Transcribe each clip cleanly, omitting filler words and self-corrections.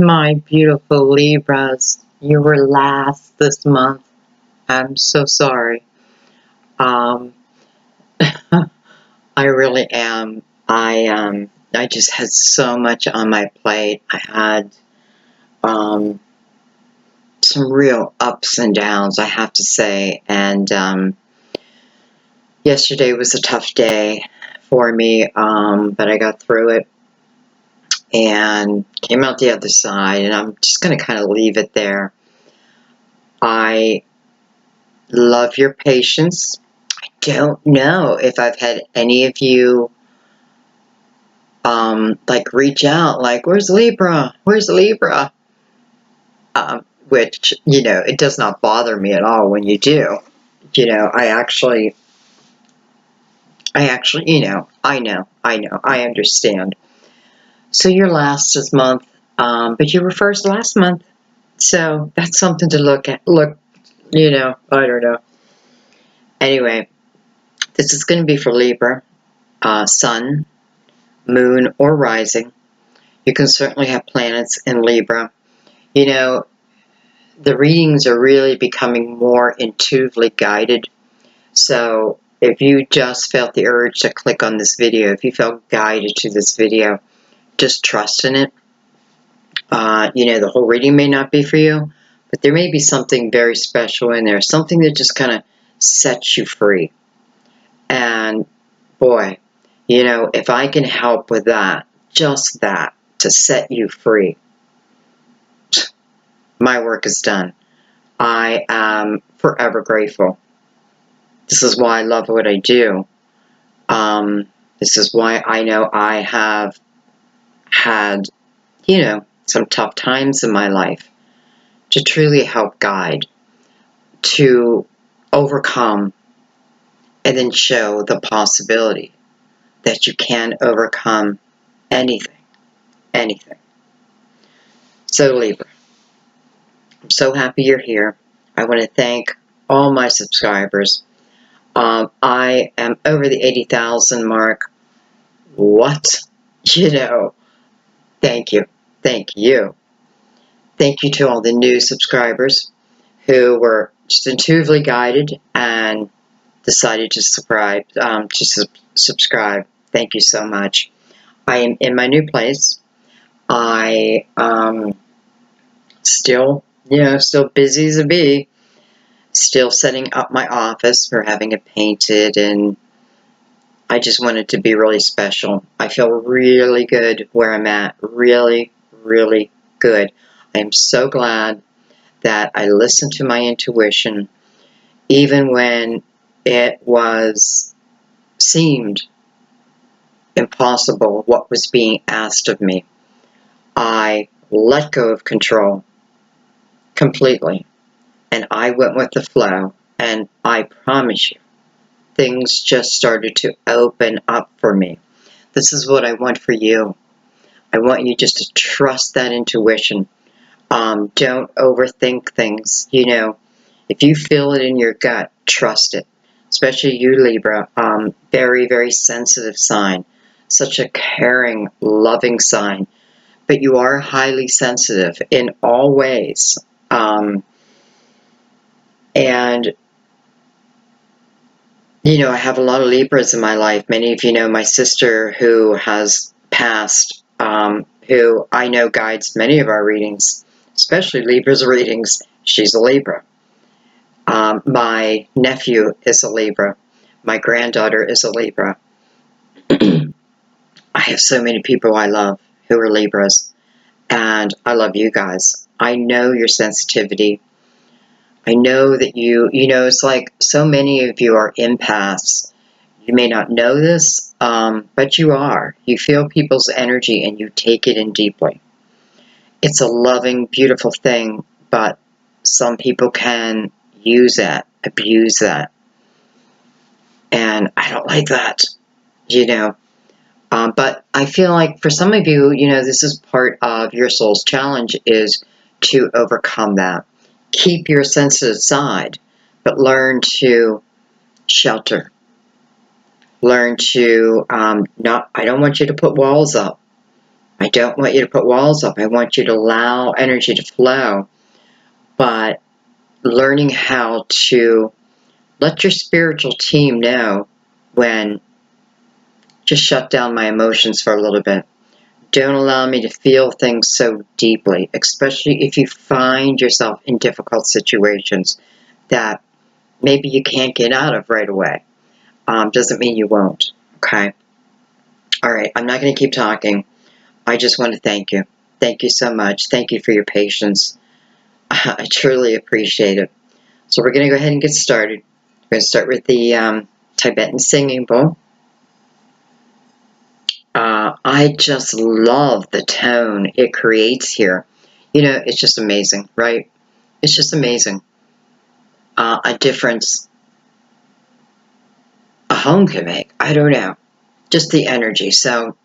My beautiful Libras, you were last this month. I'm so sorry. Um, I really am. I just had so much on my plate. I had um, some real ups and downs, I have to say. And yesterday was a tough day for me, but I got through it and came out the other side. And I'm just going to kind of leave it there. I love your patience. Don't know if I've had any of you like reach out like, where's Libra, where's Libra, which, you know, it does not bother me at all when you do. You know, I actually, you know, I understand. So you're last this month, but you were first last month, so that's something to look at. Look, you know, I don't know. Anyway, this is going to be for Libra, Sun, Moon, or Rising. You can certainly have planets in Libra. You know, the readings are really becoming more intuitively guided. So if you just felt the urge to click on this video, if you felt guided to this video, just trust in it. You know, the whole reading may not be for you, but there may be something very special in there, something that just kind of sets you free. And boy, you know, if I can help with that, just that, to set you free, my work is done. I am forever grateful. This is why I love what I do. This is why I know I have had, you know, some tough times in my life to truly help guide, to overcome, and then show the possibility that you can overcome anything, anything. So Libra, I'm so happy you're here. I want to thank all my subscribers. I am over the 80,000 mark. What? You know, thank you. Thank you. Thank you to all the new subscribers who were just intuitively guided and decided to subscribe. Thank you so much. I am in my new place. I still, you know, still busy as a bee. Still setting up my office. We're having it painted, and I just want it to be really special. I feel really good where I'm at. Really, really good. I am so glad that I listened to my intuition, even when it seemed impossible what was being asked of me. I let go of control completely, and I went with the flow, and I promise you, things just started to open up for me. This is what I want for you. I want you just to trust that intuition. Don't overthink things. You know, if you feel it in your gut, trust it. Especially you, Libra. Very, very sensitive sign. Such a caring, loving sign. But you are highly sensitive in all ways. And, you know, I have a lot of Libras in my life. Many of you know my sister who has passed, who I know guides many of our readings, especially Libra's readings. She's a Libra. My nephew is a Libra. My granddaughter is a Libra. I have so many people I love who are Libras, and I love you guys. I know your sensitivity. I know that you know, it's like so many of you are empaths. You may not know this, but you are. You feel people's energy and you take it in deeply. It's a loving, beautiful thing, but some people can use that, abuse that. And I don't like that, you know. But I feel like for some of you, you know, this is part of your soul's challenge, is to overcome that. Keep your sensitive side, but learn to shelter. Learn to I don't want you to put walls up. I don't want you to put walls up. I want you to allow energy to flow. But learning how to let your spiritual team know when just shut down my emotions for a little bit. Don't allow me to feel things so deeply, especially if you find yourself in difficult situations that maybe you can't get out of right away. Doesn't mean you won't, okay? All right, I'm not going to keep talking. I just want to thank you. Thank you so much. Thank you for your patience. I truly appreciate it. So we're going to go ahead and get started. We're going to start with the Tibetan singing bowl. I just love the tone it creates here. You know, it's just amazing, right? It's just amazing. A difference a home can make. I don't know. Just the energy. So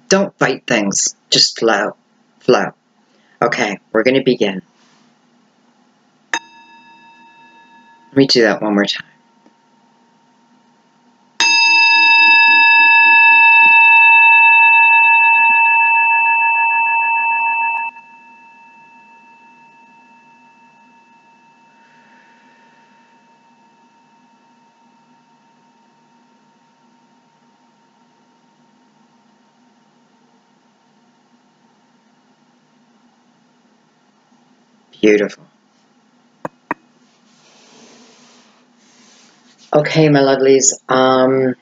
don't fight things. Just flow. Flow. Okay, we're going to begin. Let me do that one more time. Beautiful. Okay, my lovelies. We're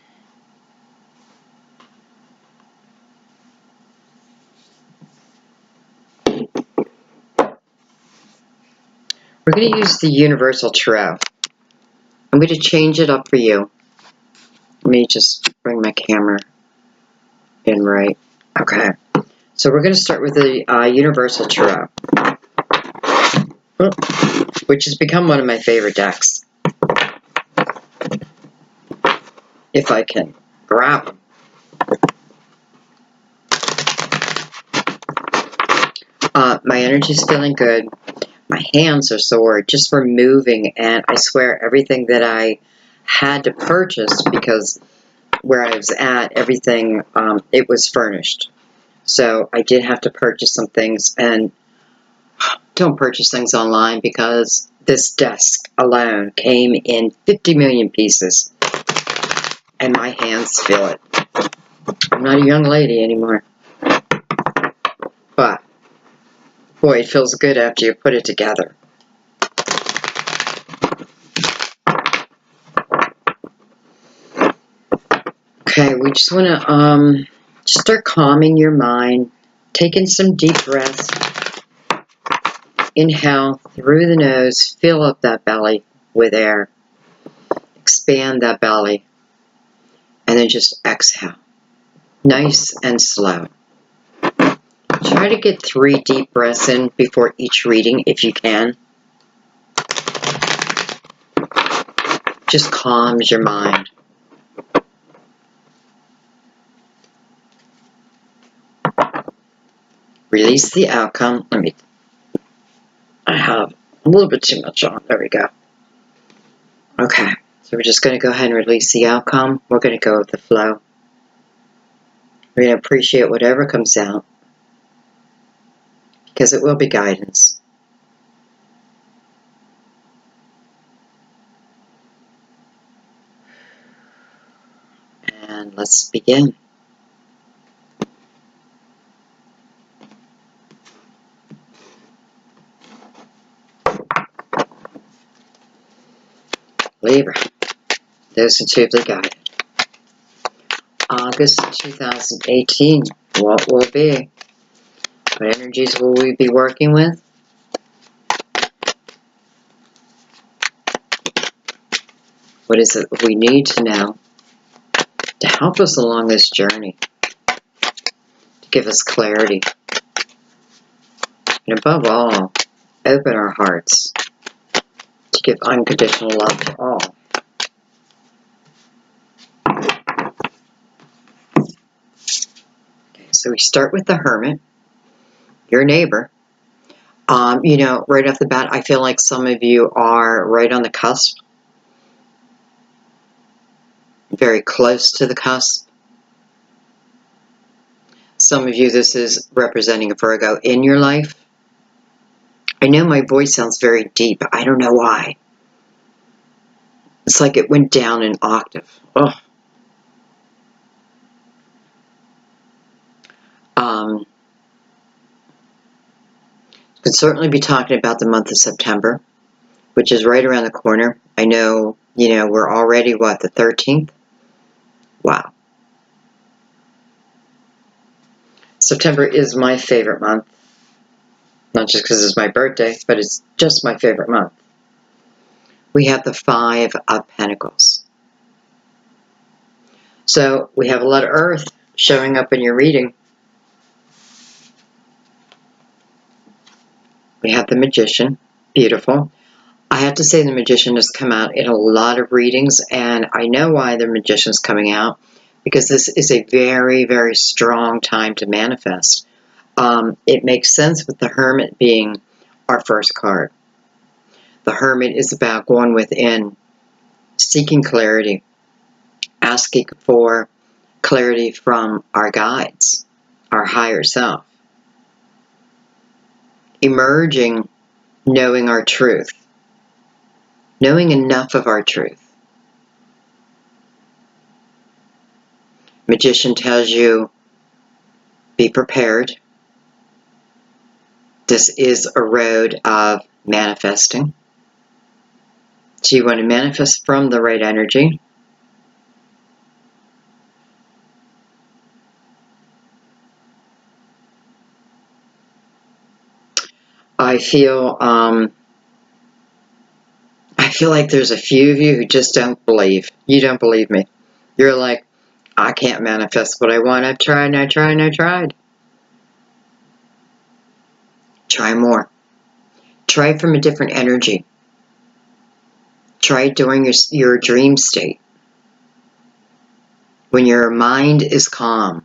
going to use the Universal Tarot. I'm going to change it up for you. Let me just bring my camera in right. Okay. So we're going to start with the Universal Tarot, which has become one of my favorite decks. If I can grab them. My energy's feeling good. My hands are sore just for moving, and I swear everything that I had to purchase, because where I was at, everything, it was furnished. So I did have to purchase some things, and don't purchase things online because this desk alone came in 50 million pieces, and my hands feel it. I'm not a young lady anymore, but boy, it feels good after you put it together. Okay, we just want to just start calming your mind, taking some deep breaths. Inhale through the nose, fill up that belly with air. Expand that belly, and then just exhale. Nice and slow. Try to get 3 deep breaths in before each reading if you can. Just calms your mind. Release the outcome. I have a little bit too much on. There we go. Okay, so we're just going to go ahead and release the outcome. We're going to go with the flow. We're going to appreciate whatever comes out, because it will be guidance. And let's begin. Libra, those intuitively guided. August 2018, what will be? What energies will we be working with? What is it we need to know to help us along this journey? To give us clarity. And above all, open our hearts to give unconditional love to all. Okay, so we start with the Hermit, your neighbor. You know, right off the bat, I feel like some of you are right on the cusp. Very close to the cusp. Some of you, this is representing a Virgo in your life. I know my voice sounds very deep. I don't know why. It's like it went down an octave. Oh. Could certainly be talking about the month of September, which is right around the corner. I know, we're already, what, the 13th? Wow. September is my favorite month. Not just because it's my birthday, but it's just my favorite month. We have the Five of Pentacles. So we have a lot of Earth showing up in your reading. We have the Magician. Beautiful. I have to say the Magician has come out in a lot of readings, and I know why the Magician is coming out, because this is a very, very strong time to manifest. It makes sense with the Hermit being our first card. The Hermit is about going within, seeking clarity, asking for clarity from our guides, our higher self, emerging, knowing our truth, knowing enough of our truth. Magician tells you, be prepared. This is a road of manifesting. So you want to manifest from the right energy. I feel like there's a few of you who just don't believe. You don't believe me. You're like, I can't manifest what I want. I've tried and I tried and I tried. Try more. Try from a different energy. Try during your dream state. When your mind is calm.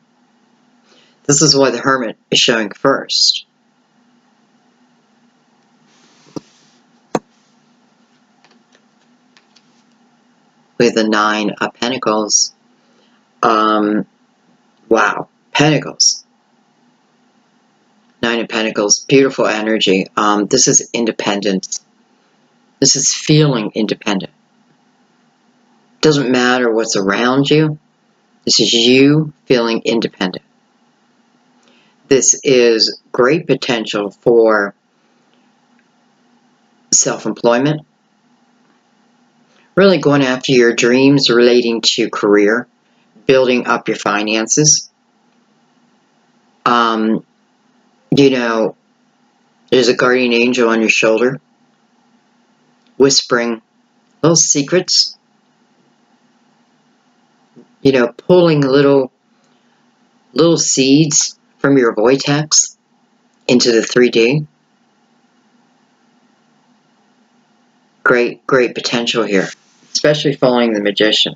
This is why the Hermit is showing first. With the Nine of Pentacles. Wow. Pentacles. Nine of Pentacles. Beautiful energy. This is independence. This is feeling independent. Doesn't matter what's around you. This is you feeling independent. This is great potential for self-employment. Really going after your dreams relating to career. Building up your finances. There's a guardian angel on your shoulder. Whispering little secrets. Pulling little seeds from your vortex into the 3D. Great potential here, especially following the Magician.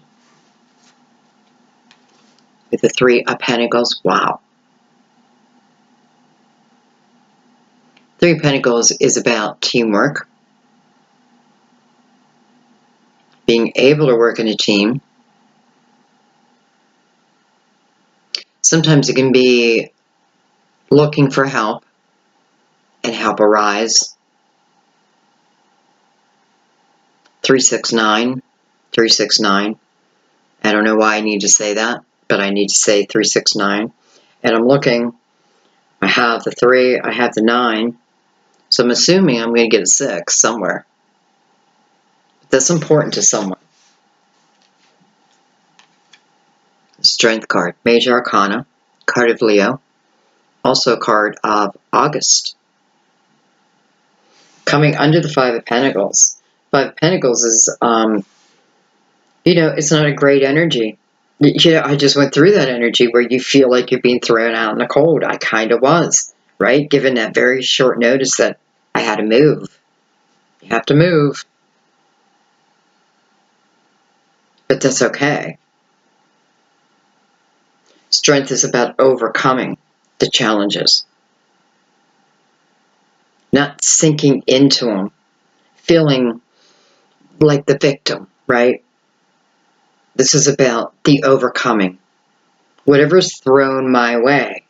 With the Three of Pentacles, wow. Three of Pentacles is about teamwork. Being able to work in a team. Sometimes it can be looking for help and help arise. 369. 369. I don't know why I need to say that, but I need to say 369. And I'm looking. I have the 3, I have the 9. So I'm assuming I'm going to get a 6 somewhere. That's important to someone. Strength card. Major Arcana. Card of Leo. Also a card of August. Coming under the Five of Pentacles. Five of Pentacles is, it's not a great energy. I just went through that energy where you feel like you're being thrown out in the cold. I kind of was, right? Given that very short notice that I had to move. You have to move. But that's okay. Strength is about overcoming the challenges. Not sinking into them. Feeling like the victim, right? This is about the overcoming. Whatever's thrown my way,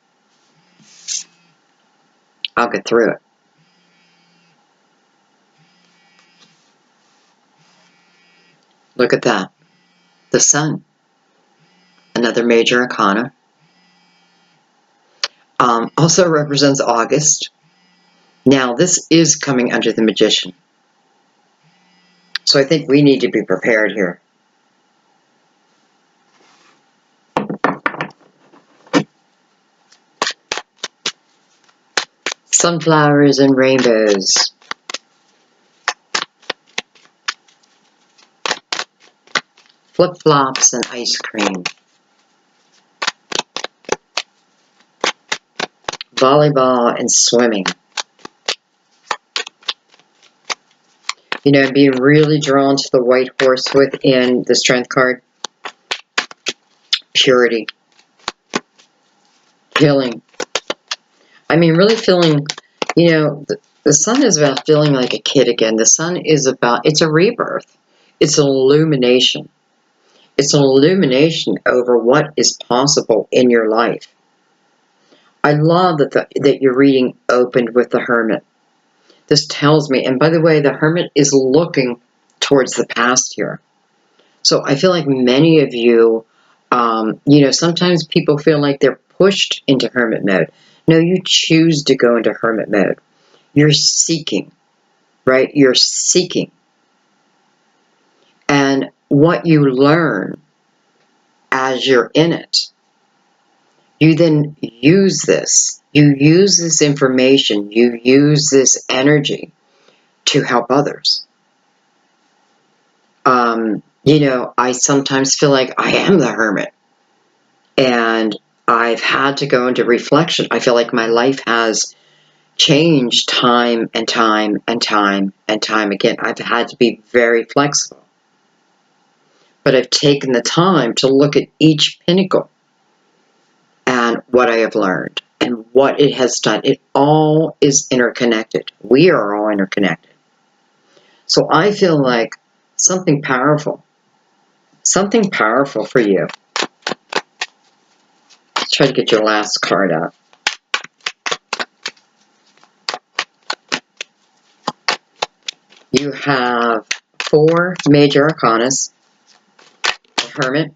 I'll get through it. Look at that. The Sun. Another major arcana. Also represents August. Now, this is coming under the Magician. So I think we need to be prepared here. Sunflowers and rainbows. Flip-flops and ice cream. Volleyball and swimming. You know, being really drawn to the white horse within the Strength card. Purity. Healing. I mean, really feeling, you know, the Sun is about feeling like a kid again. The Sun is about, it's a rebirth. It's an illumination. It's an illumination over what is possible in your life. I love that your reading opened with the Hermit. This tells me, and by the way, the Hermit is looking towards the past here. So I feel like many of you, you know, sometimes people feel like they're pushed into Hermit mode. No, you choose to go into Hermit mode. You're seeking, right? You're seeking. And what you learn as you're in it, you then use this. You use this information. You use this energy to help others. You know, I sometimes feel like I am the Hermit. And I've had to go into reflection. I feel like my life has changed time and time and time and time again. I've had to be very flexible. But I've taken the time to look at each pinnacle and what I have learned and what it has done. It all is interconnected. We are all interconnected. So I feel like something powerful for you. Let's try to get your last card out. You have 4 major arcanas. The Hermit.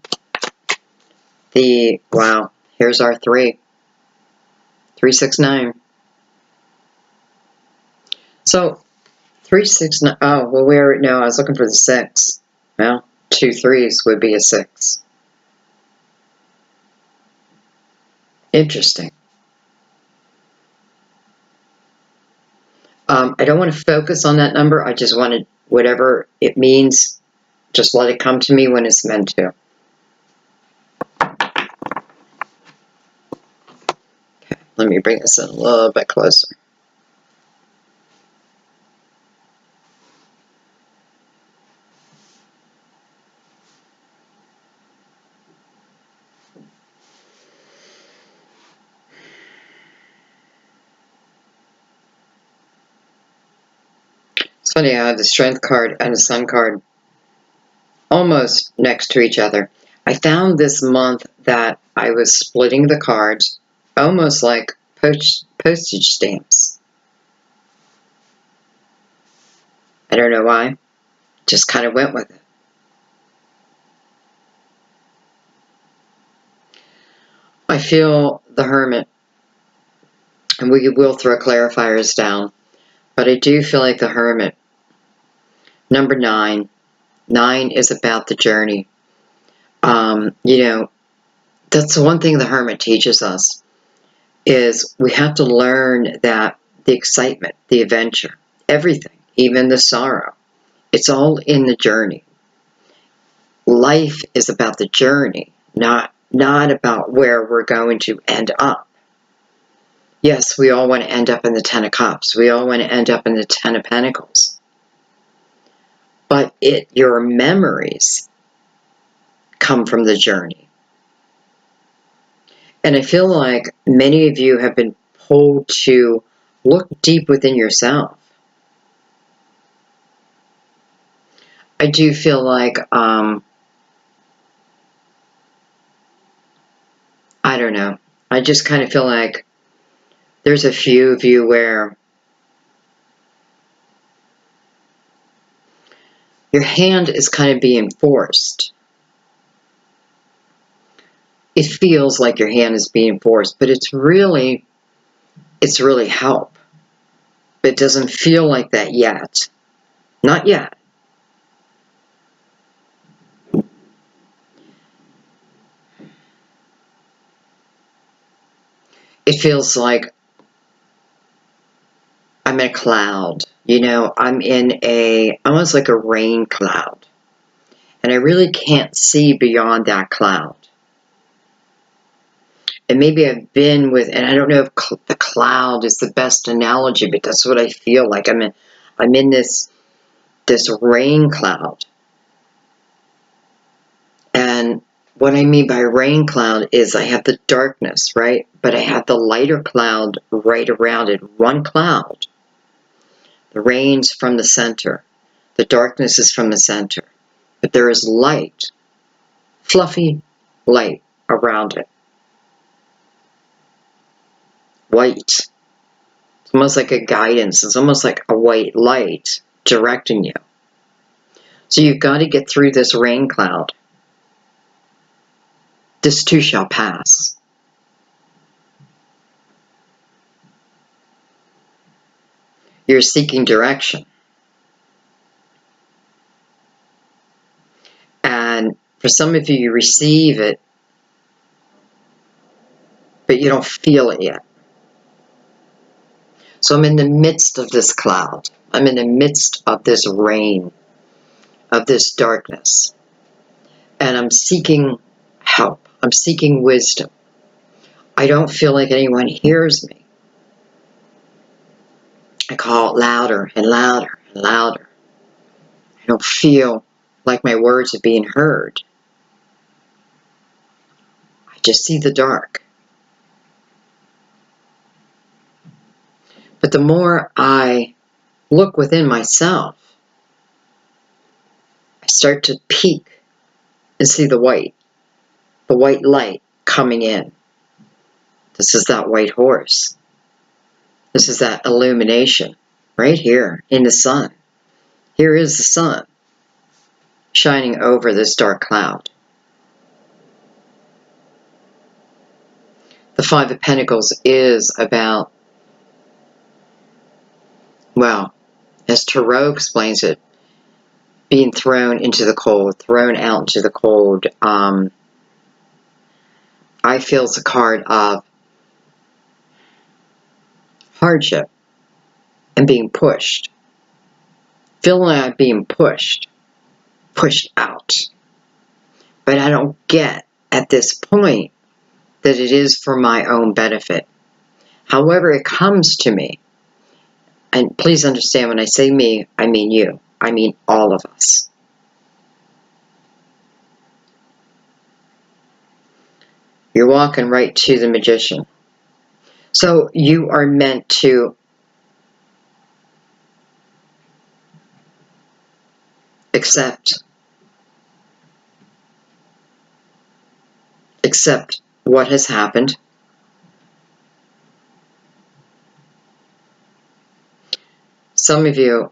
Wow, here's our 3. 3, 6, 9. So, 3, 6, 9. Oh, well, no, I was looking for the 6. Well, 2 3s would be a 6. Interesting. I don't want to focus on that number. I just wanted, whatever it means, just let it come to me when it's meant to. Okay, let me bring this in a little bit closer. It's funny, I have the Strength card and the Sun card almost next to each other. I found this month that I was splitting the cards almost like postage stamps. I don't know why. Just kind of went with it. I feel the Hermit, and we will throw clarifiers down, but I do feel like the Hermit. Number 9. 9 is about the journey. You know, that's the one thing the Hermit teaches us, is we have to learn that the excitement, the adventure, everything, even the sorrow, it's all in the journey. Life is about the journey, not about where we're going to end up. Yes, we all want to end up in the 10 of Cups. We all want to end up in the 10 of Pentacles. But your memories come from the journey. And I feel like many of you have been pulled to look deep within yourself. I do feel like, I don't know. I just kind of feel like There's a few of you where your hand is kind of being forced. It feels like your hand is being forced, but it's really help. It doesn't feel like that yet. Not yet. It feels like I'm in a cloud. You know, I'm in almost like a rain cloud. And I really can't see beyond that cloud. And maybe I've been with, and I don't know if the cloud is the best analogy, but that's what I feel like. I'm in this rain cloud. And what I mean by rain cloud is I have the darkness, right? But I have the lighter cloud right around it. One cloud. The rain's from the center. The darkness is from the center. But there is light, fluffy light around it. White. It's almost like a guidance. It's almost like a white light directing you. So you've got to get through this rain cloud. This too shall pass. You're seeking direction. And for some of you, you receive it, but you don't feel it yet. So I'm in the midst of this cloud. I'm in the midst of this rain, of this darkness. And I'm seeking help. I'm seeking wisdom. I don't feel like anyone hears me. I call it louder and louder and louder. I don't feel like my words are being heard. I just see the dark. But the more I look within myself, I start to peek and see the white light coming in. This is that white horse. This is that illumination right here in the sun. Here is the sun shining over this dark cloud. The Five of Pentacles is about, well, as Tarot explains it, being thrown into the cold, thrown out into the cold. I feel it's a card of hardship and being pushed. Feeling like I'm being pushed out. But I don't get at this point that it is for my own benefit. However it comes to me, and please understand when I say me, I mean you. I mean all of us. You're walking right to the Magician. So you are meant to accept what has happened. Some of you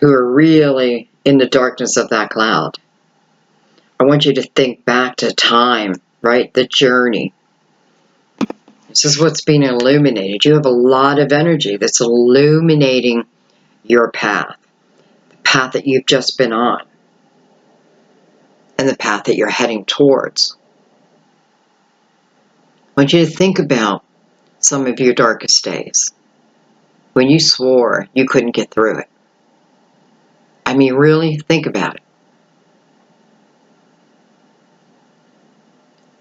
who are really in the darkness of that cloud, I want you to think back to time, right? The journey. This is what's being illuminated. You have a lot of energy that's illuminating your path, the path that you've just been on, and the path that you're heading towards. I want you to think about some of your darkest days, when you swore you couldn't get through it. I mean, really think about it.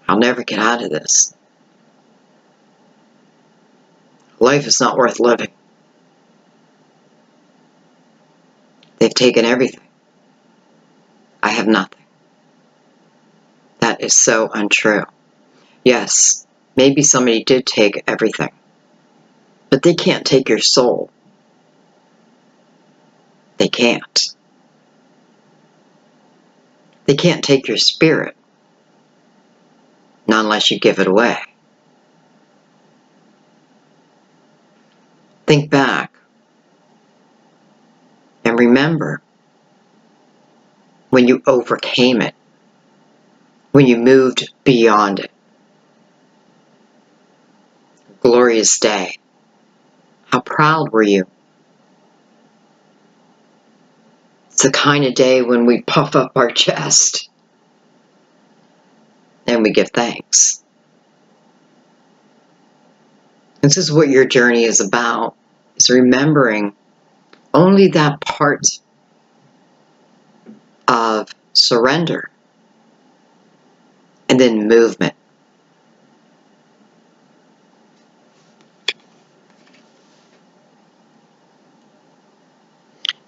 I'll never get out of this. Life is not worth living. They've taken everything. I have nothing. That is so untrue. Yes, maybe somebody did take everything, but they can't take your soul. They can't. They can't take your spirit, not unless you give it away. Think back and remember when you overcame it, when you moved beyond it. Glorious day. How proud were you? It's the kind of day when we puff up our chest and we give thanks. This is what your journey is about, is remembering only that part of surrender and then movement.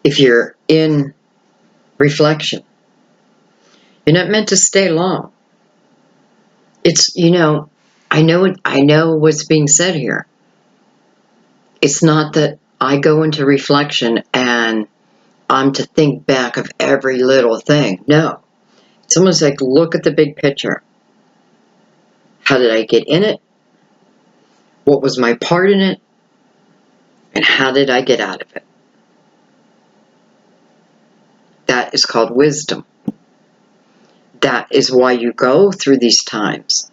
If you're in reflection, you're not meant to stay long. It's, I know what's being said here. It's not that I go into reflection and I'm to think back of every little thing. No. It's almost like, look at the big picture. How did I get in it? What was my part in it? And how did I get out of it? That is called wisdom. That is why you go through these times.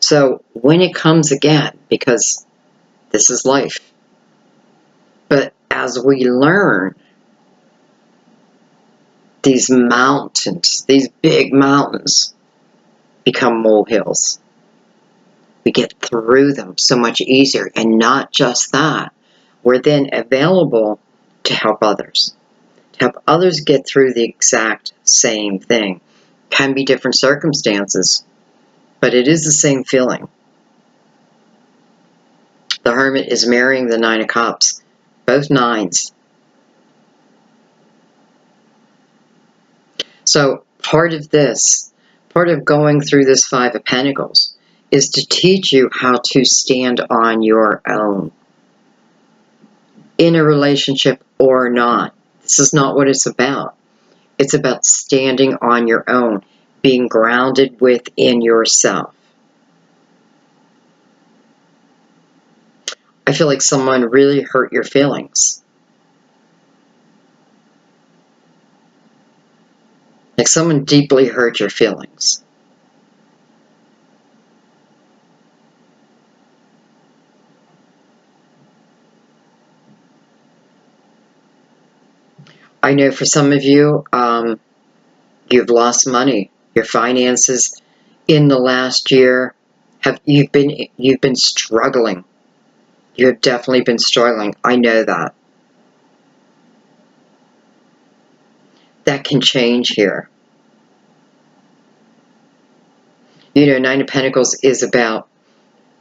So when it comes again, because this is life, but as we learn, these mountains, these big mountains, become molehills. We get through them so much easier. And not just that, we're then available to help others. To help others get through the exact same thing. Can be different circumstances, but it is the same feeling. The Hermit is marrying the Nine of Cups. Both nines. So part of this, part of going through this Five of Pentacles, is to teach you how to stand on your own. In a relationship or not. This is not what it's about. It's about standing on your own. Being grounded within yourself. I feel like someone really hurt your feelings. Like someone deeply hurt your feelings. I know for some of you, you've lost money. Your finances in the last year you've been struggling. You have definitely been struggling. I know that. That can change here. Nine of Pentacles is about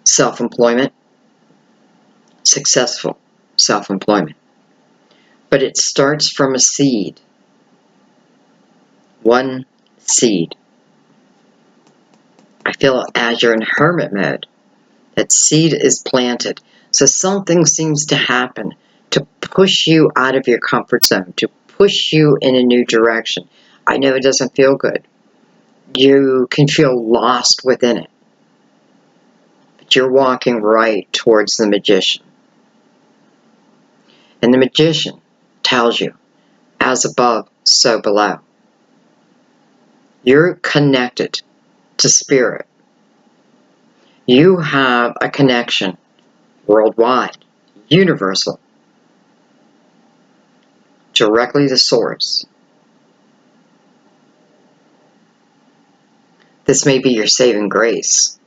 self-employment, successful self-employment. But it starts from a seed. One seed. I feel as you're in hermit mode, that seed is planted. So something seems to happen to push you out of your comfort zone, to push you in a new direction. I know it doesn't feel good. You can feel lost within it. But you're walking right towards the Magician. And the Magician tells you, as above, so below. You're connected to spirit. You have a connection worldwide, universal, directly to source. This may be your saving grace,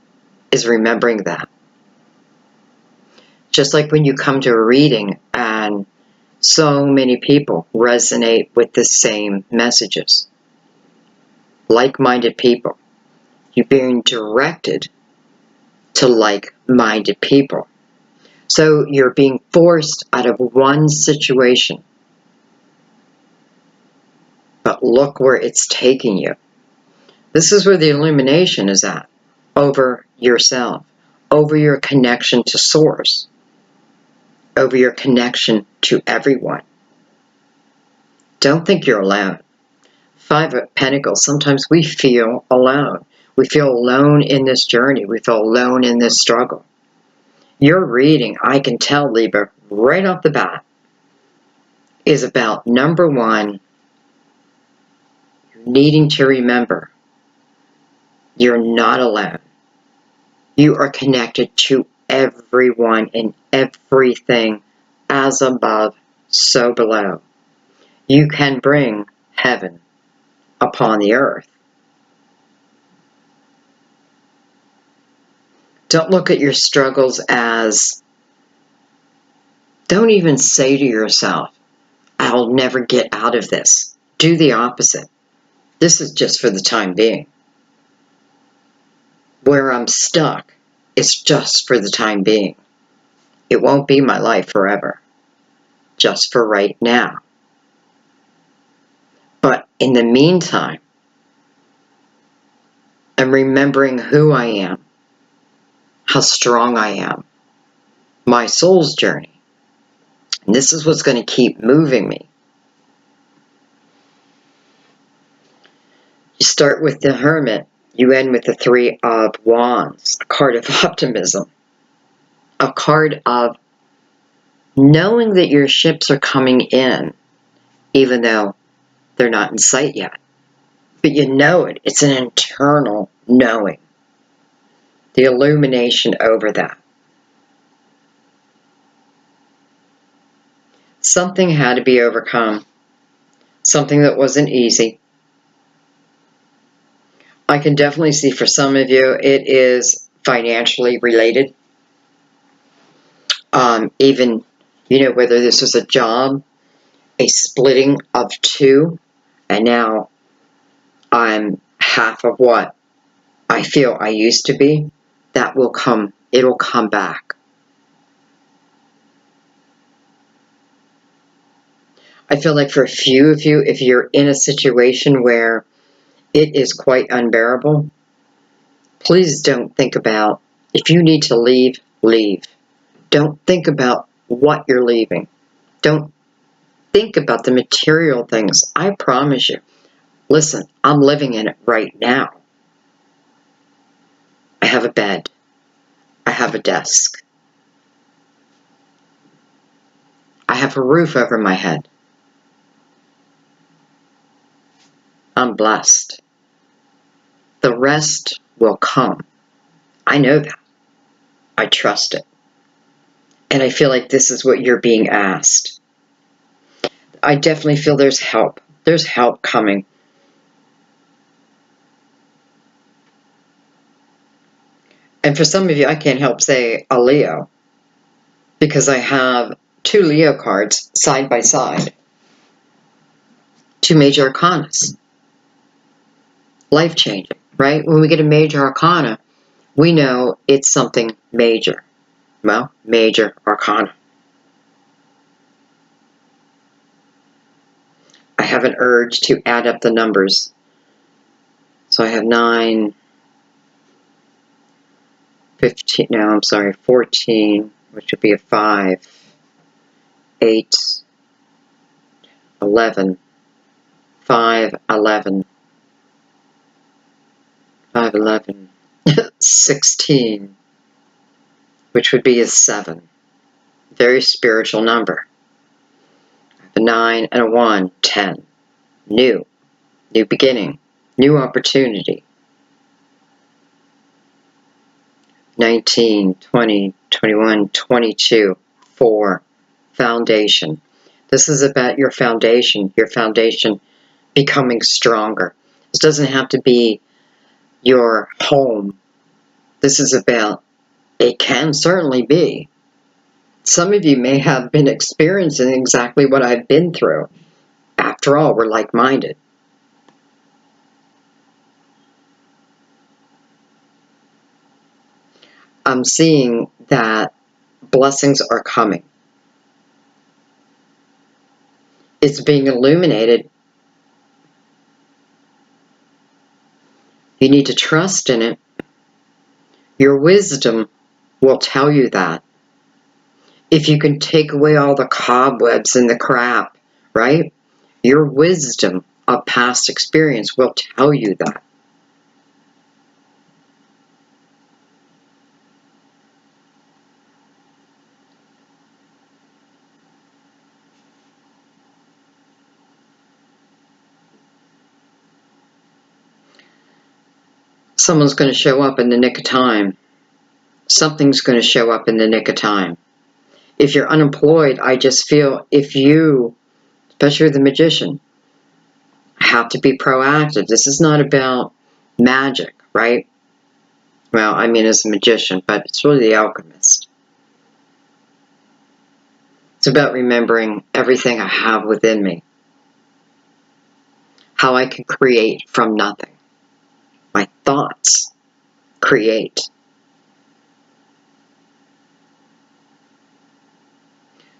is remembering that. Just like when you come to a reading and so many people resonate with the same messages. Like-minded people. You're being directed to like-minded people. So you're being forced out of one situation. But look where it's taking you. This is where the illumination is at. Over yourself. Over your connection to source. Over your connection to everyone. Don't think you're alone. Five of Pentacles, sometimes we feel alone. We feel alone in this journey. We feel alone in this struggle. Your reading, I can tell, Libra, right off the bat is about, number one, needing to remember you're not alone. You are connected to everyone and everything, as above, so below. You can bring heaven upon the earth. Don't look at your struggles as, don't even say to yourself, I'll never get out of this. Do the opposite. This is just for the time being. Where I'm stuck, it's just for the time being. It won't be my life forever. Just for right now. But in the meantime, I'm remembering who I am, how strong I am, my soul's journey. And this is what's going to keep moving me. You start with the Hermit, you end with the Three of Wands, a card of optimism, a card of knowing that your ships are coming in, even though they're not in sight yet. But you know it. It's an internal knowing. The illumination over that. Something had to be overcome. Something that wasn't easy. I can definitely see for some of you it is financially related. Even, whether this was a job, a splitting of two, and now I'm half of what I feel I used to be, that will come, it'll come back. I feel like for a few of you, if you're in a situation where it is quite unbearable, please don't think about, if you need to leave, leave. Don't think about what you're leaving. Don't think about the material things. I promise you. Listen, I'm living in it right now. I have a bed. I have a desk. I have a roof over my head. I'm blessed. The rest will come. I know that. I trust it. And I feel like this is what you're being asked. I definitely feel there's help. There's help coming. And for some of you, I can't help say a Leo, because I have two Leo cards side by side. Two major arcanas. Life-changing, right? When we get a major arcana, we know it's something major. Well, major arcana. I have an urge to add up the numbers. So I have 9, 15, no, I'm sorry, 14, which would be a 5, 8, 11, 5, 11, 5, 11, 16, which would be a 7. Very spiritual number. A 9 and a 1, 10. New beginning, new opportunity. 19, 20, 21, 22, 4, foundation. This is about your foundation becoming stronger. This doesn't have to be your home. This is about, it can certainly be. Some of you may have been experiencing exactly what I've been through. After all, we're like-minded. I'm seeing that blessings are coming. It's being illuminated. You need to trust in it. Your wisdom will tell you that. If you can take away all the cobwebs and the crap, right? Your wisdom of past experience will tell you that. Someone's going to show up in the nick of time. Something's going to show up in the nick of time. If you're unemployed, I just feel if you, especially the magician, have to be proactive. This is not about magic, right? Well, I mean, as a magician, but it's really the alchemist. It's about remembering everything I have within me. How I can create from nothing. My thoughts create.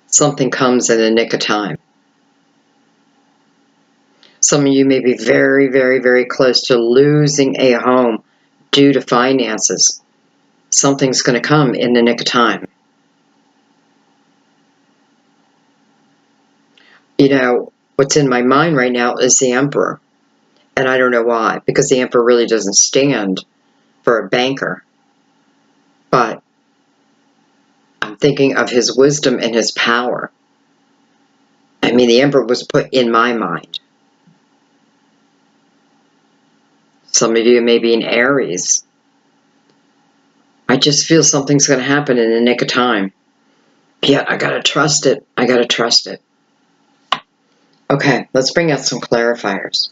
Something comes in the nick of time. Some of you may be very, very, very close to losing a home due to finances. Something's going to come in the nick of time. You know, what's in my mind right now is the Emperor. And I don't know why, because the Emperor really doesn't stand for a banker. But I'm thinking of his wisdom and his power. I mean, the Emperor was put in my mind. Some of you may be in Aries. I just feel something's going to happen in the nick of time. Yeah, I got to trust it. I got to trust it. Okay, let's bring out some clarifiers.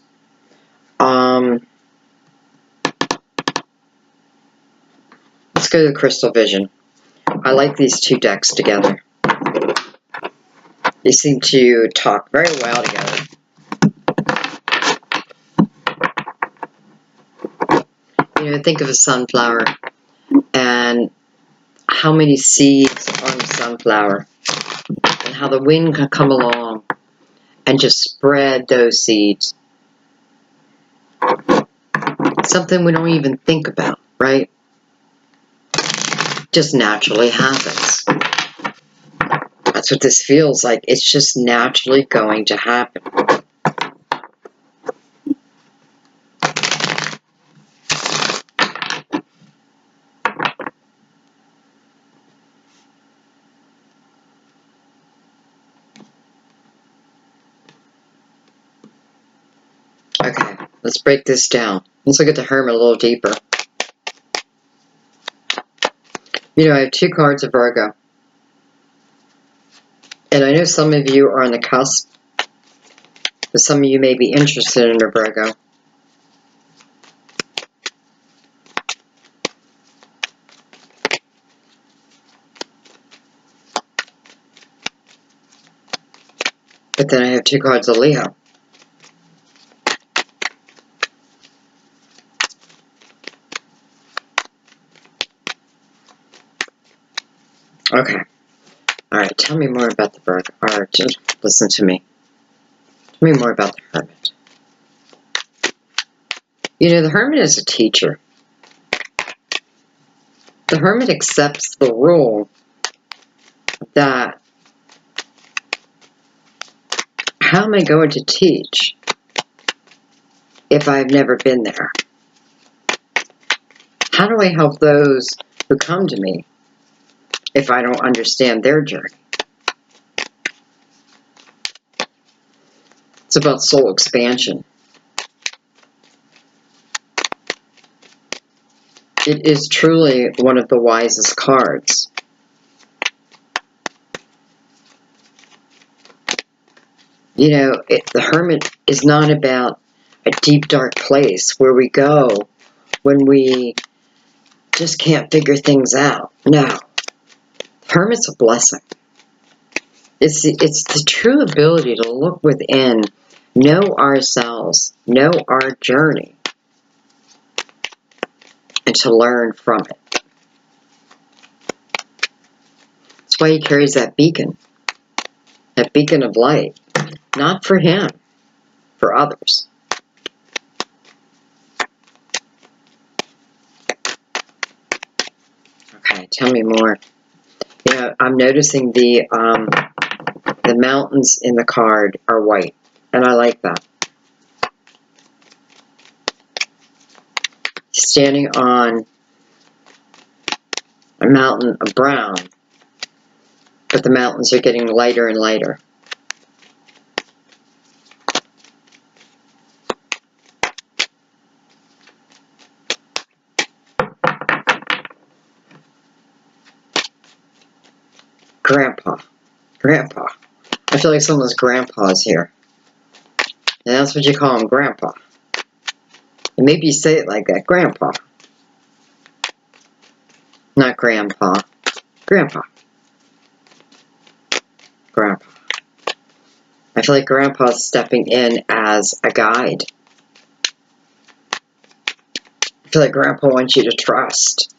Let's go to the Crystal Vision. I like these two decks together. They seem to talk very well together. You know, think of a sunflower and how many seeds are in the sunflower and how the wind can come along and just spread those seeds. Something we don't even think about, right? Just naturally happens. That's what this feels like. It's just naturally going to happen. Okay, let's break this down. Let's look at the Hermit a little deeper. You know, I have two cards of Virgo. And I know some of you are on the cusp, but some of you may be interested in a Virgo. But then I have two cards of Leo. Okay. Alright, tell me more about the Virgo. Or just listen to me. Tell me more about the Hermit. You know, the Hermit is a teacher. The Hermit accepts the rule that how am I going to teach if I've never been there? How do I help those who come to me if I don't understand their journey? It's about soul expansion. It is truly one of the wisest cards. You know, the Hermit is not about a deep, dark place where we go when we just can't figure things out. No. The Hermit's a blessing. It's the true ability to look within, know ourselves, know our journey, and to learn from it. That's why he carries that beacon of light. Not for him, for others. Okay, tell me more. You know, I'm noticing the mountains in the card are white, and I like that. Standing on a mountain of brown, but the mountains are getting lighter and lighter. Grandpa. Grandpa. I feel like someone's grandpa is here. And that's what you call him, Grandpa. And maybe you say it like that, Grandpa. Not Grandpa. Grandpa. Grandpa. I feel like Grandpa's stepping in as a guide. I feel like Grandpa wants you to trust.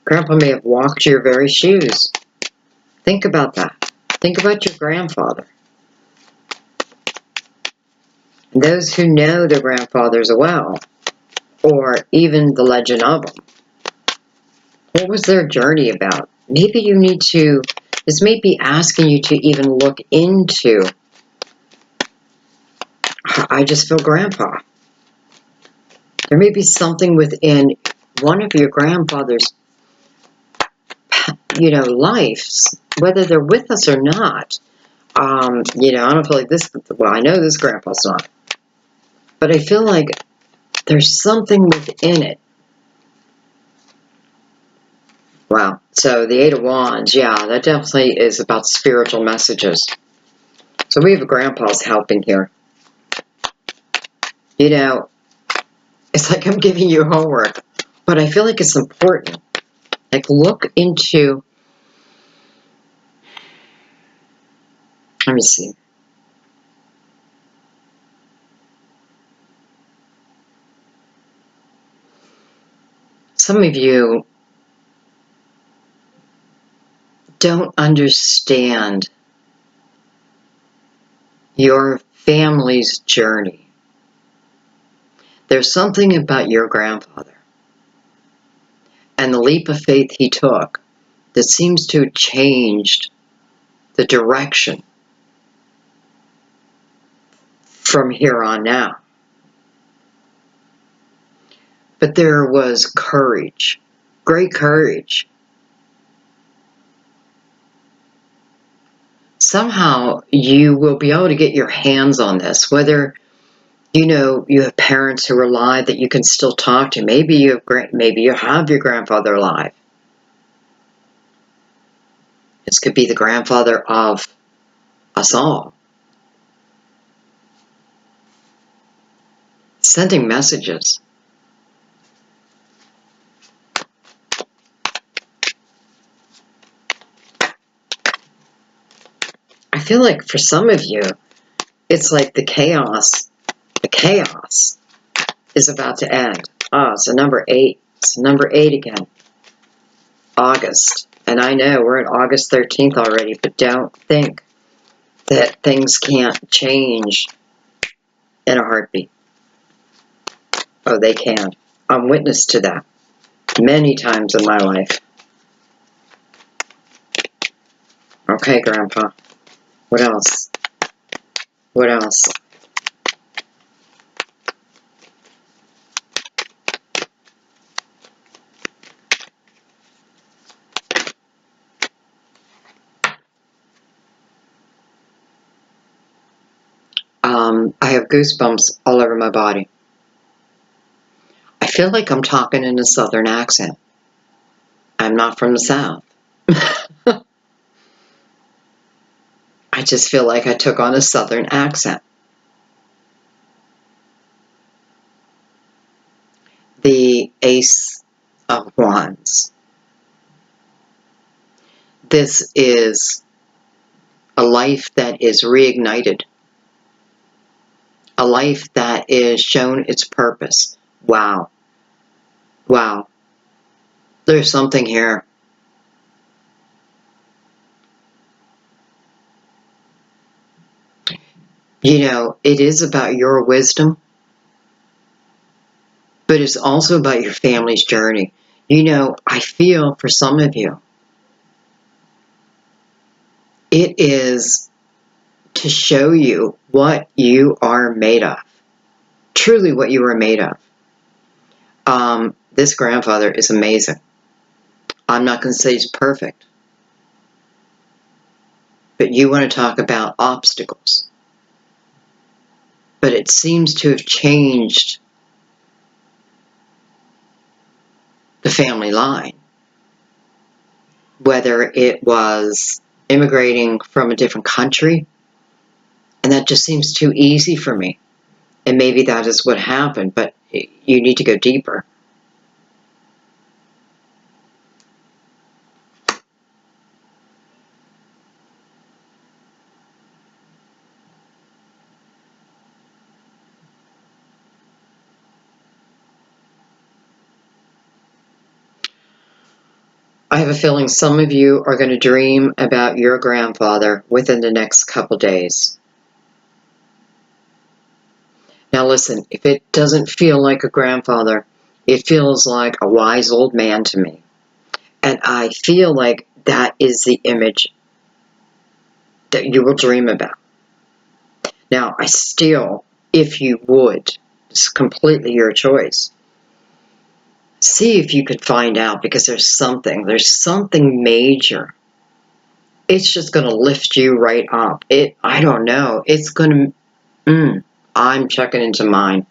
Grandpa may have walked your very shoes. Think about that. Think about your grandfather. And those who know their grandfathers well, or even the legend of them, what was their journey about? Maybe you need to, this may be asking you to even look into, I just feel Grandpa. There may be something within one of your grandfather's, lives, whether they're with us or not. I don't feel like this, well, I know this grandpa's not, but I feel like there's something within it. Wow. So the Eight of Wands, yeah, that definitely is about spiritual messages. So we have a grandpa's helping here. It's like I'm giving you homework, but I feel like it's important. Like, look into, let me see. Some of you don't understand your family's journey. There's something about your grandfather and the leap of faith he took that seems to have changed the direction from here on now. But there was courage, great courage. Somehow you will be able to get your hands on this, whether you have parents who are alive that you can still talk to. Maybe you have your grandfather alive. This could be the grandfather of us all. Sending messages. I feel like for some of you, it's like the chaos is about to end. Oh, it's a number 8. It's number 8 again. August. And I know we're at August 13th already, but don't think that things can't change in a heartbeat. Oh, they can. I'm witness to that many times in my life. Okay, Grandpa. What else? What else? I have goosebumps all over my body. I feel like I'm talking in a southern accent. I'm not from the South. I just feel like I took on a southern accent. The Ace of Wands. This is a life that is reignited. A life that is shown its purpose. Wow. Wow. There's something here. It is about your wisdom, but it's also about your family's journey. I feel for some of you, it is to show you what you are made of. Truly what you are made of. This grandfather is amazing. I'm not going to say he's perfect. But you want to talk about obstacles. But it seems to have changed the family line. Whether it was immigrating from a different country, and that just seems too easy for me. And maybe that is what happened, but you need to go deeper. I have a feeling some of you are going to dream about your grandfather within the next couple days. Now listen, if it doesn't feel like a grandfather, it feels like a wise old man to me. And I feel like that is the image that you will dream about. Now, I still, if you would, it's completely your choice. See if you could find out, because there's something major. It's just going to lift you right up. I don't know. It's going to, I'm checking into mine.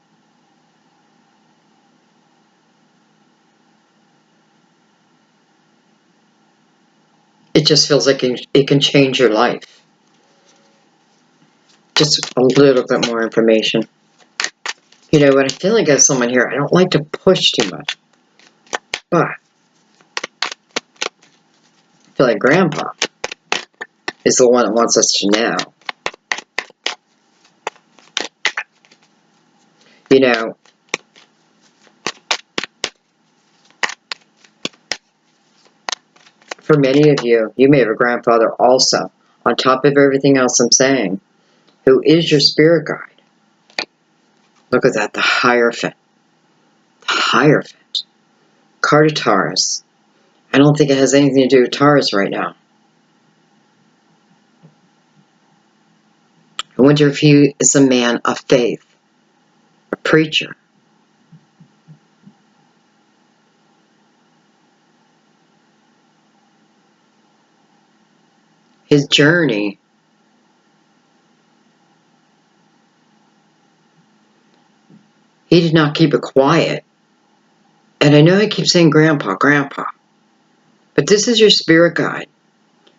It just feels like it can change your life. Just a little bit more information. You know, when I feel like I have someone here, I don't like to push too much. But I feel like Grandpa is the one that wants us to know. You know, for many of you, you may have a grandfather also, on top of everything else I'm saying, who is your spirit guide. Look at that, the Hierophant. The Hierophant. Card of Taurus. I don't think it has anything to do with Taurus right now. I wonder if he is a man of faith, a preacher. His journey he did not keep it quiet. And I know I keep saying Grandpa, Grandpa, but this is your spirit guide.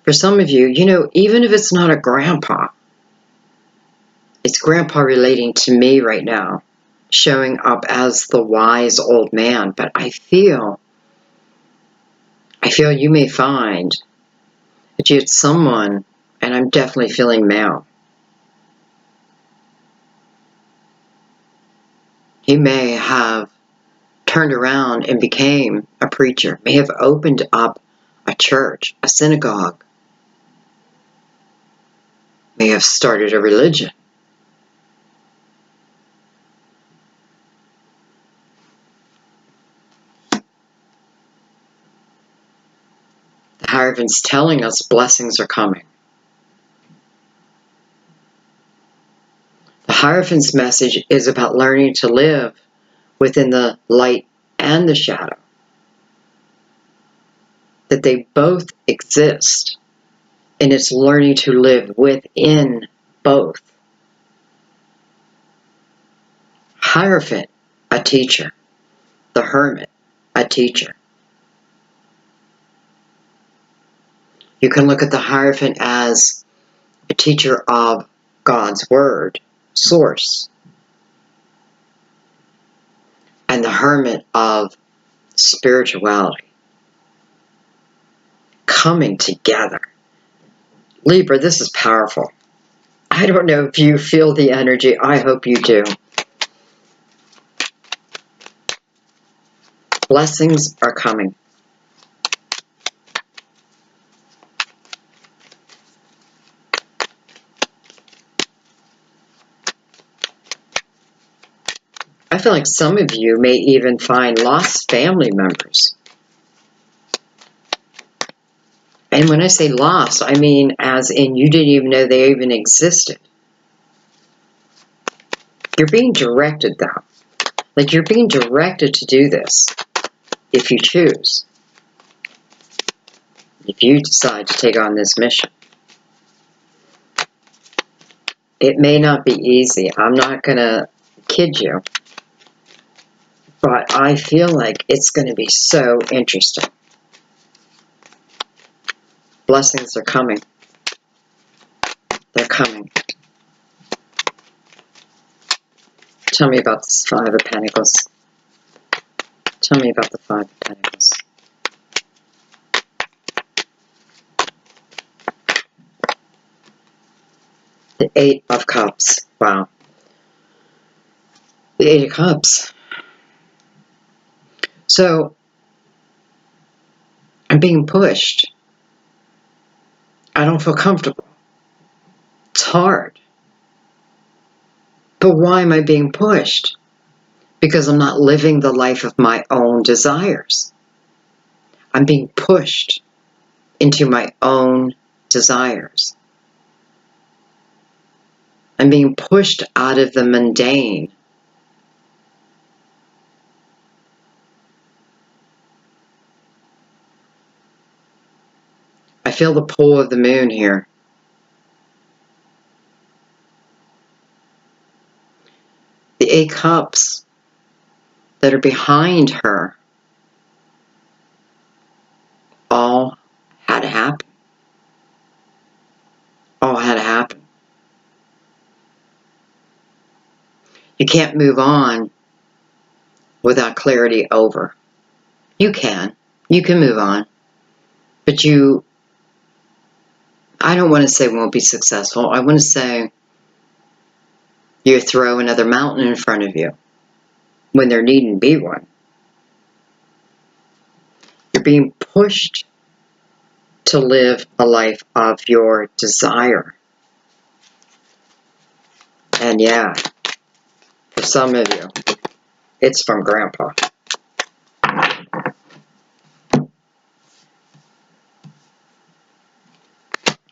For some of you, you know, even if it's not a grandpa, it's Grandpa relating to me right now, showing up as the wise old man. But I feel you may find that you had someone, and I'm definitely feeling male. He may have turned around and became a preacher, may have opened up a church, a synagogue, may have started a religion. The Hierophant's telling us blessings are coming. The Hierophant's message is about learning to live within the light and the shadow. That they both exist, and it's learning to live within both. Hierophant, a teacher. The Hermit, a teacher. You can look at the Hierophant as a teacher of God's Word, source, and the Hermit of spirituality. Coming together. Libra, this is powerful. I don't know if you feel the energy. I hope you do. Blessings are coming. I feel like some of you may even find lost family members. And when I say lost, I mean as in you didn't even know they even existed. You're being directed, though. Like you're being directed to do this if you choose. If you decide to take on this mission. It may not be easy. I'm not going to kid you. But I feel like it's going to be so interesting. Blessings are coming. coming. Tell me about this Five of Pentacles. Tell me about the Five of Pentacles. The Eight of Cups. Wow. The Eight of Cups. So, I'm being pushed. I don't feel comfortable. It's hard. But why am I being pushed? Because I'm not living the life of my own desires. I'm being pushed into my own desires. I'm being pushed out of the mundane. I feel the pull of the moon here. The Eight Cups that are behind her all had to happen. All had to happen. You can't move on without clarity over. You can. You can move on. But I don't want to say won't be successful. I want to say you throw another mountain in front of you when there needn't be one. You're being pushed to live a life of your desire. And yeah, for some of you, it's from Grandpa.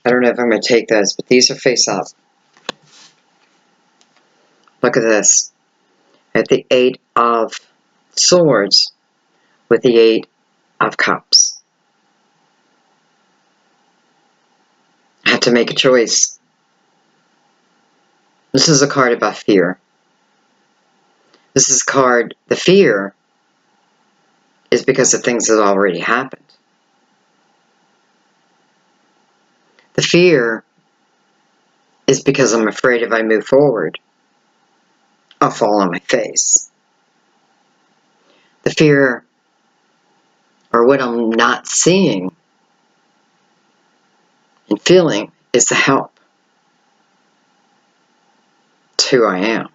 I don't know if I'm going to take those, but these are face up. Look at this. At the Eight of Swords with the Eight of Cups. I have to make a choice. This is a card about fear. This is a card, the fear is because of things that already happened. The fear is because I'm afraid if I move forward, I'll fall on my face. The fear, or what I'm not seeing and feeling, is the help. It's who I am.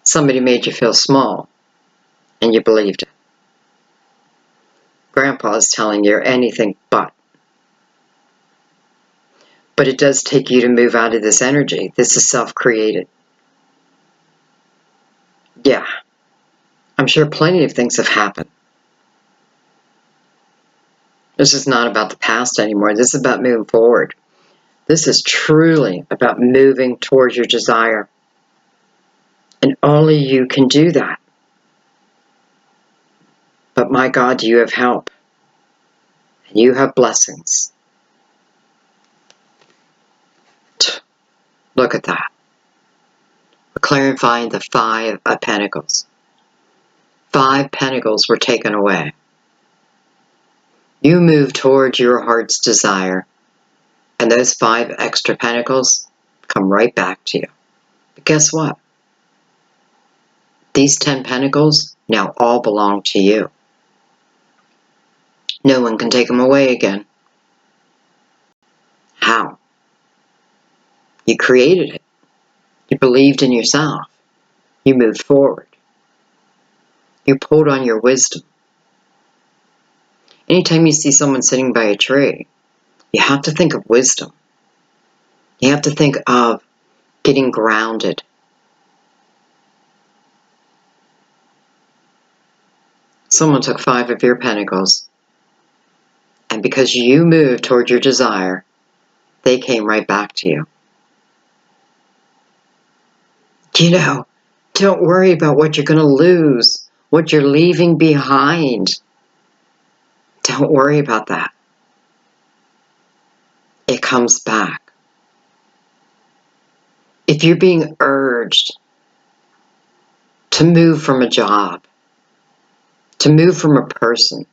Somebody made you feel small, and you believed it. Grandpa is telling you anything but. But it does take you to move out of this energy. This is self-created. Yeah. I'm sure plenty of things have happened. This is not about the past anymore. This is about moving forward. This is truly about moving towards your desire. And only you can do that. But my God, you have help. And you have blessings. Look at that. We're clarifying the Five of Pentacles. 5 pentacles were taken away. You move towards your heart's desire, and those 5 extra pentacles come right back to you. But guess what? These 10 pentacles now all belong to you. No one can take them away again. How? You created it. You believed in yourself. You moved forward. You pulled on your wisdom. Anytime you see someone sitting by a tree, you have to think of wisdom. You have to think of getting grounded. Someone took 5 of your pentacles, and because you moved toward your desire, they came right back to you. You know, don't worry about what you're going to lose, what you're leaving behind. Don't worry about that. It comes back. If you're being urged to move from a job, to move from a person,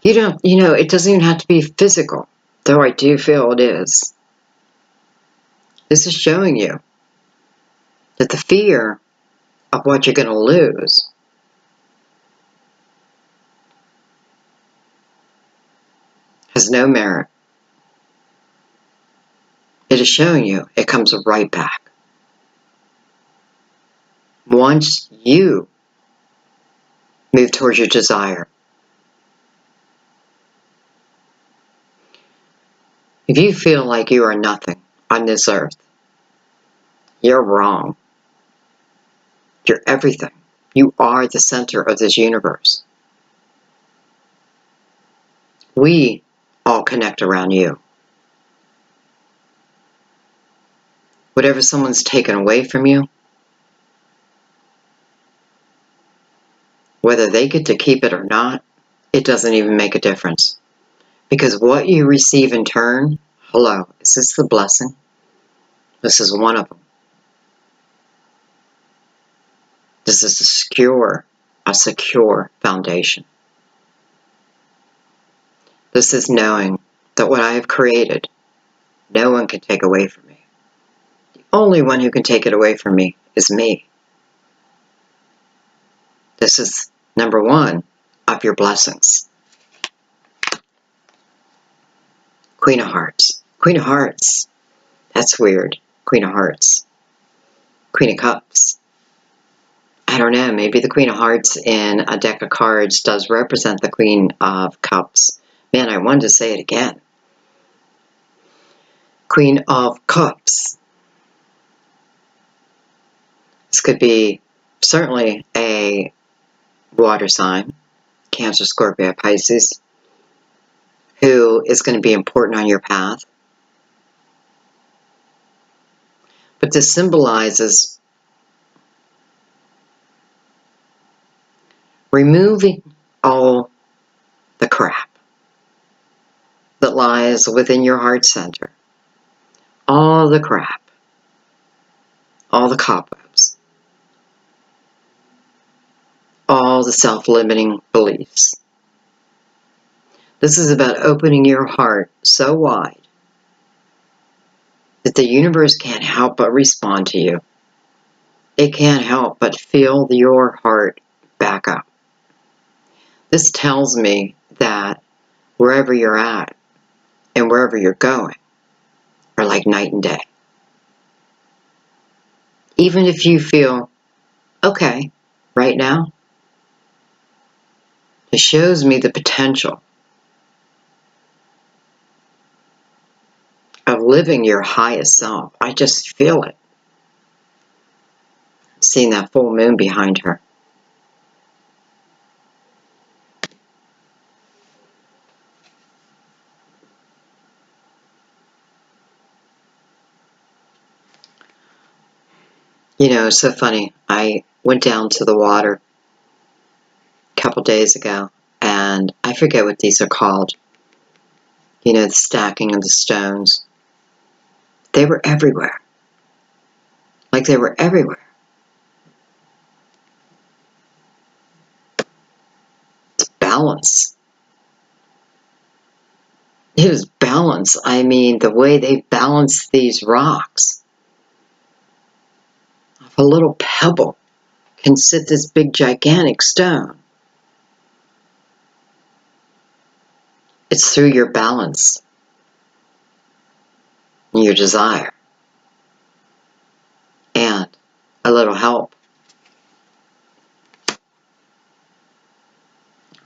it doesn't even have to be physical. though I do feel it is. This is showing you that the fear of what you're going to lose has no merit. It is showing you it comes right back. Once you move towards your desire, if you feel like you are nothing on this earth, you're wrong. You're everything. You are the center of this universe. We all connect around you. Whatever someone's taken away from you, whether they get to keep it or not, it doesn't even make a difference. Because what you receive in turn, hello, is this the blessing? This is one of them. This is a secure foundation. This is knowing that what I have created, no one can take away from me. The only one who can take it away from me is me. This is number one of your blessings. Queen of Hearts. Queen of Hearts. That's weird. Queen of Hearts. Queen of Cups. I don't know, maybe the Queen of Hearts in a deck of cards does represent the Queen of Cups. Man, I wanted to say it again. Queen of Cups. This could be certainly a water sign, Cancer, Scorpio, Pisces, who is going to be important on your path. But this symbolizes removing all the crap that lies within your heart center. All the crap. All the cobwebs. All the self-limiting beliefs. This is about opening your heart so wide that the universe can't help but respond to you. It can't help but fill your heart back up. This tells me that wherever you're at and wherever you're going are like night and day. Even if you feel okay right now, it shows me the potential of living your highest self. I just feel it. Seeing that full moon behind her. You know, it's so funny. I went down to the water a couple days ago, and I forget what these are called. You know, the stacking of the stones. They were everywhere. Like they were everywhere. It's balance. It was balance. I mean, the way they balanced these rocks. A little pebble can sit this big gigantic stone. It's through your balance and your desire and a little help.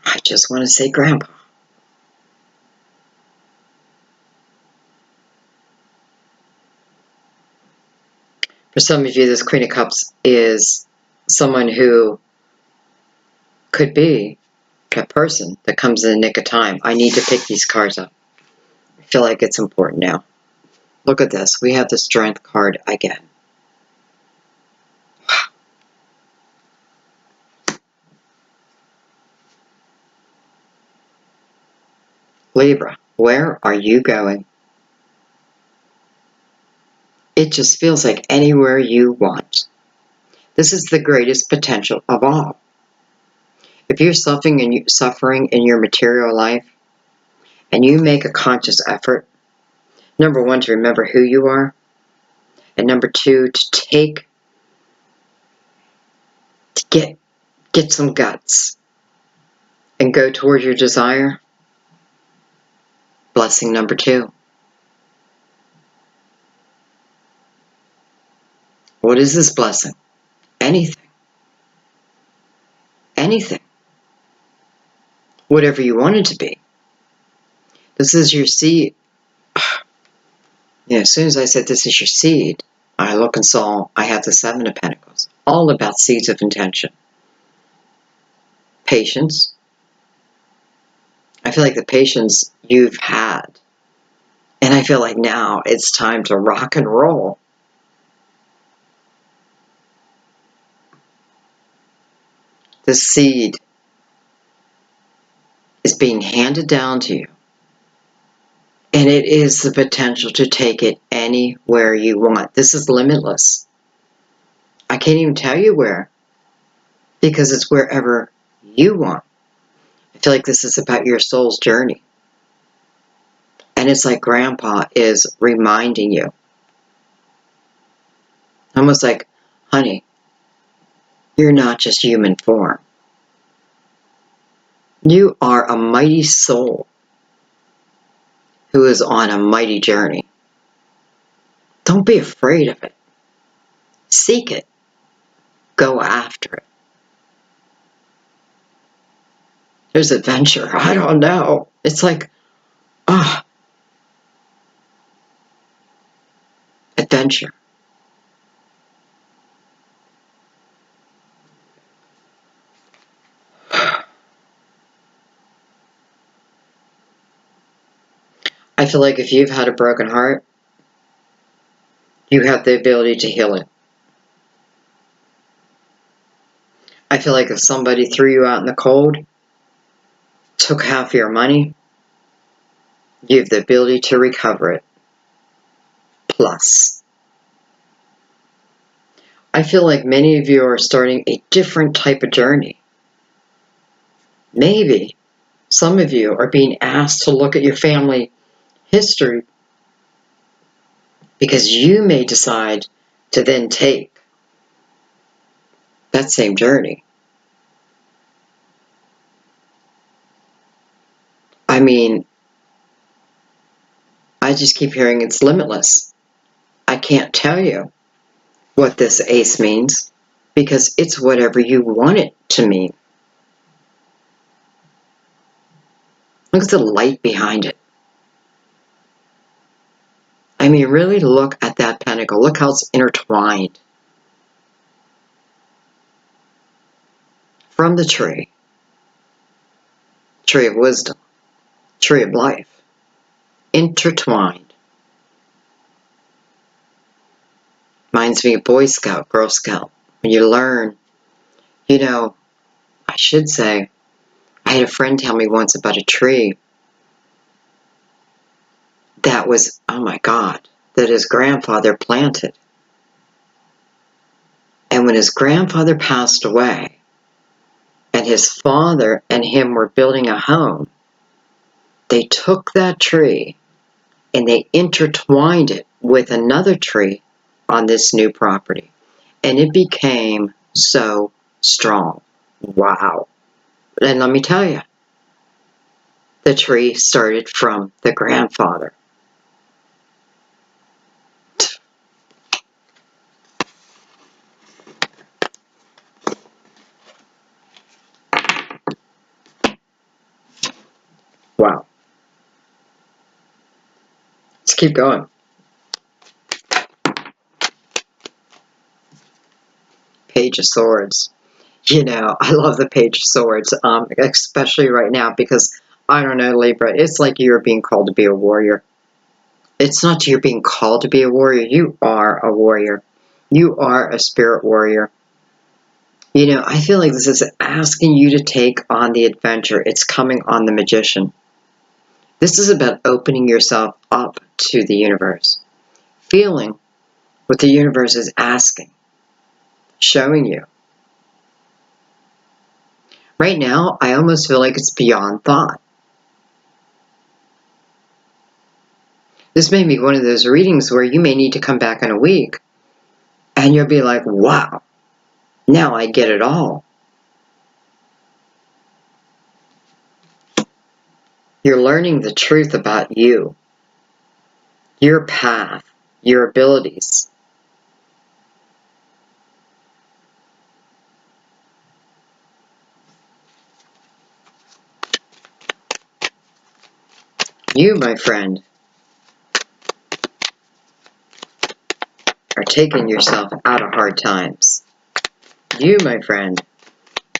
I just want to say Grandpa. For some of you, this Queen of Cups is someone who could be a person that comes in the nick of time. I need to pick these cards up. I feel like it's important now. Look at this. We have the Strength card again. Libra, where are you going? It just feels like anywhere you want. This is the greatest potential of all. If you're suffering in your material life and you make a conscious effort Number one, to remember who you are. And number two, to get some guts and go toward your desire. Blessing number two. What is this blessing? Anything. Anything. Whatever you want it to be. This is your seed. Yeah, as soon as I said this is your seed, I look and saw I have the Seven of Pentacles. All about seeds of intention. Patience. I feel like the patience you've had. And I feel like now it's time to rock and roll. The seed is being handed down to you. And it is the potential to take it anywhere you want. This is limitless. I can't even tell you where. Because it's wherever you want. I feel like this is about your soul's journey. And it's like Grandpa is reminding you. Almost like, honey, you're not just human form. You are a mighty soul who is on a mighty journey. Don't be afraid of it. Seek it. Go after it. There's adventure. I don't know. It's like, adventure. I feel like if you've had a broken heart, you have the ability to heal it. I feel like if somebody threw you out in the cold, took half your money, you have the ability to recover it. Plus. I feel like many of you are starting a different type of journey. Maybe some of you are being asked to look at your family history because you may decide to then take that same journey. I mean, I just keep hearing it's limitless. I can't tell you what this ace means because it's whatever you want it to mean. Look at the light behind it. I mean, really look at that pentacle. Look how it's intertwined. From the tree of wisdom, tree of life, intertwined. Reminds me of Boy Scout, Girl Scout. When you learn, I should say, I had a friend tell me once about a tree that was, oh my God, that his grandfather planted. And when his grandfather passed away, and his father and him were building a home, they took that tree and they intertwined it with another tree on this new property. And it became so strong. Wow. And let me tell you, the tree started from the grandfather. Wow. Let's keep going. Page of Swords. I love the Page of Swords, especially right now because, I don't know, Libra, it's like you're being called to be a warrior. It's not you're being called to be a warrior. You are a warrior. You are a spirit warrior. I feel like this is asking you to take on the adventure. It's coming on the Magician. This is about opening yourself up to the universe. Feeling what the universe is asking. Showing you. Right now, I almost feel like it's beyond thought. This may be one of those readings where you may need to come back in a week and you'll be like, wow, now I get it all. You're learning the truth about you, your path, your abilities. You, my friend, are taking yourself out of hard times. You, my friend,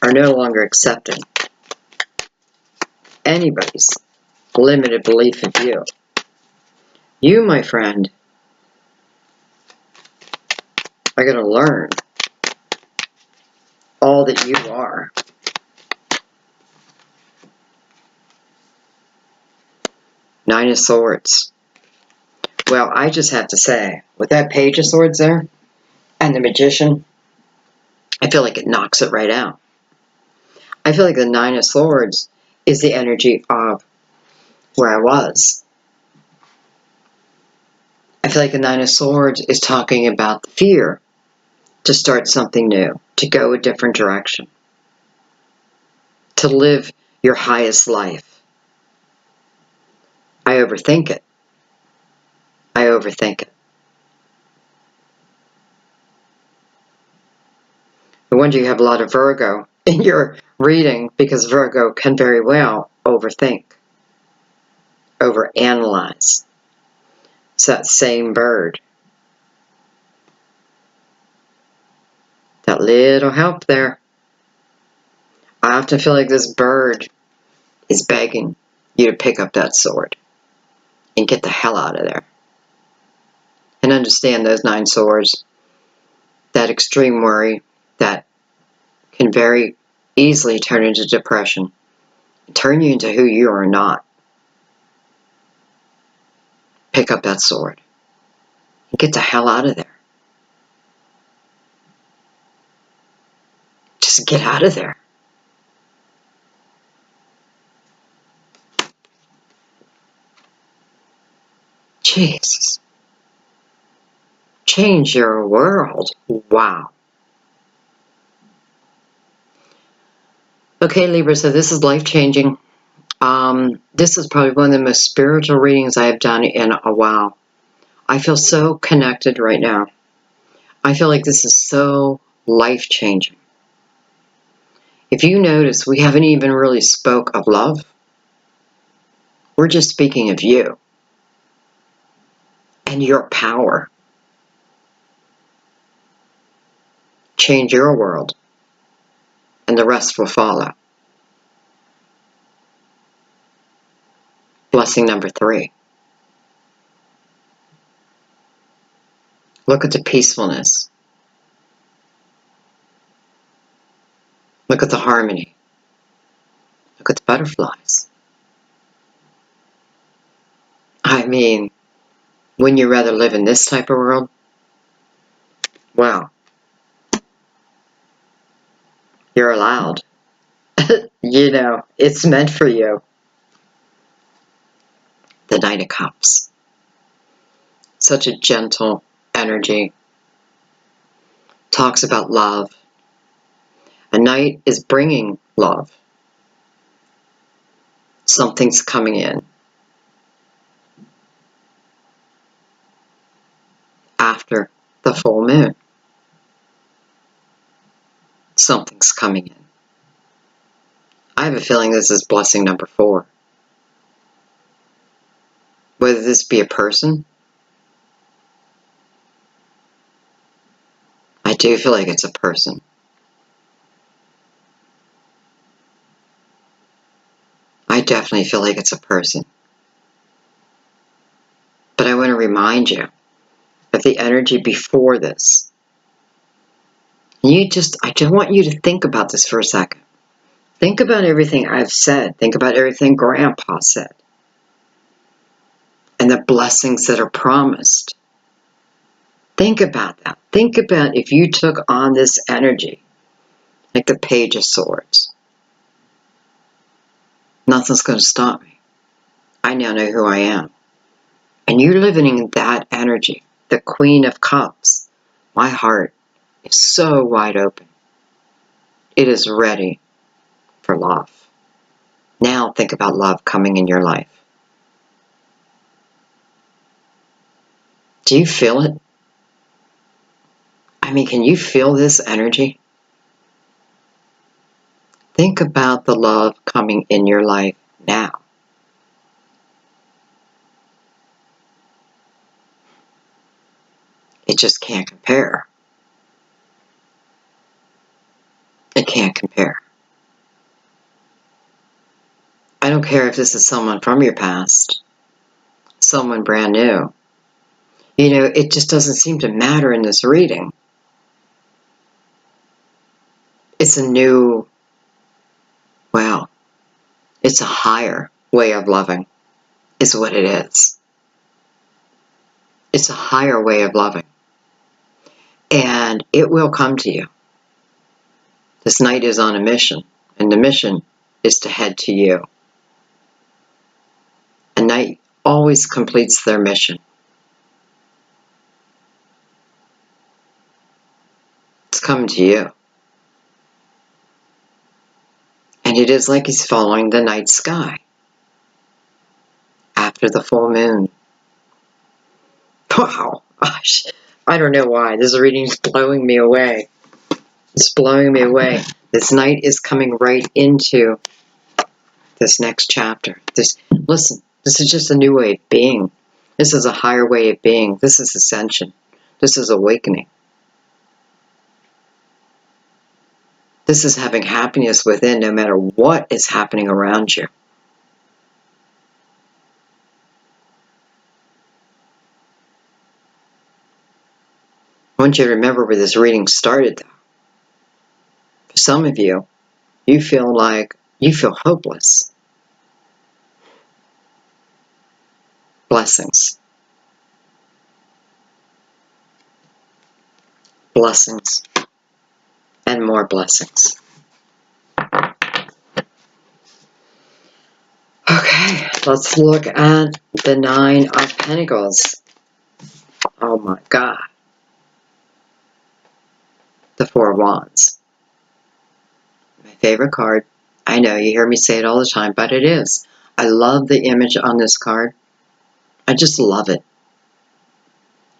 are no longer accepting anybody's limited belief of you. You, my friend, are going to learn all that you are. Nine of Swords. Well, I just have to say, with that Page of Swords there, and the Magician, I feel like it knocks it right out. I feel like the Nine of Swords is the energy of where I was. I feel like the Nine of Swords is talking about the fear to start something new, to go a different direction, to live your highest life. I overthink it. I overthink it. No wonder you have a lot of Virgo in your reading, because Virgo can very well overthink, overanalyze. It's that same bird. That little help there. I often feel like this bird is begging you to pick up that sword and get the hell out of there. And understand those 9 swords, that extreme worry that can very easily turn into depression, turn you into who you are not. Pick up that sword and get the hell out of there. Just get out of there. Jesus. Change your world. Wow. Okay, Libra, so this is life-changing. This is probably one of the most spiritual readings I have done in a while. I feel so connected right now. I feel like this is so life-changing. If you notice, we haven't even really spoke of love. We're just speaking of you and your power. Change your world, and the rest will follow. Blessing number 3. Look at the peacefulness. Look at the harmony. Look at the butterflies. I mean, wouldn't you rather live in this type of world? Wow. You're allowed. You know, it's meant for you. The Knight of Cups. Such a gentle energy. Talks about love. A knight is bringing love. Something's coming in. After the full moon. Something's coming in. I have a feeling this is blessing number 4. Whether this be a person, I do feel like it's a person. I definitely feel like it's a person. But I want to remind you of the energy before this. I just want you to think about this for a second. Think about everything I've said. Think about everything Grandpa said. And the blessings that are promised. Think about that. Think about if you took on this energy, like the Page of Swords. Nothing's going to stop me. I now know who I am. And you're living in that energy, the Queen of Cups. My heart is so wide open. It is ready for love. Now think about love coming in your life. Do you feel it? I mean, can you feel this energy? Think about the love coming in your life now. It just can't compare. It can't compare. I don't care if this is someone from your past, someone brand new. You know, it just doesn't seem to matter in this reading. It's a new, well, it's a higher way of loving, is what it is. It's a higher way of loving. And it will come to you. This knight is on a mission, and the mission is to head to you. A knight always completes their mission. It's coming to you. And it is like he's following the night sky after the full moon. Wow. Gosh, I don't know why. This reading is blowing me away. It's blowing me away. This knight is coming right into this next chapter. Listen, this is just a new way of being. This is a higher way of being. This is ascension. This is awakening. This is having happiness within no matter what is happening around you. I want you to remember where this reading started, though. For some of you, you feel hopeless. Blessings. Blessings. And more blessings. Okay, let's look at the Nine of Pentacles. Oh my God. The Four of Wands. My favorite card. I know you hear me say it all the time, but it is. I love the image on this card. I just love it.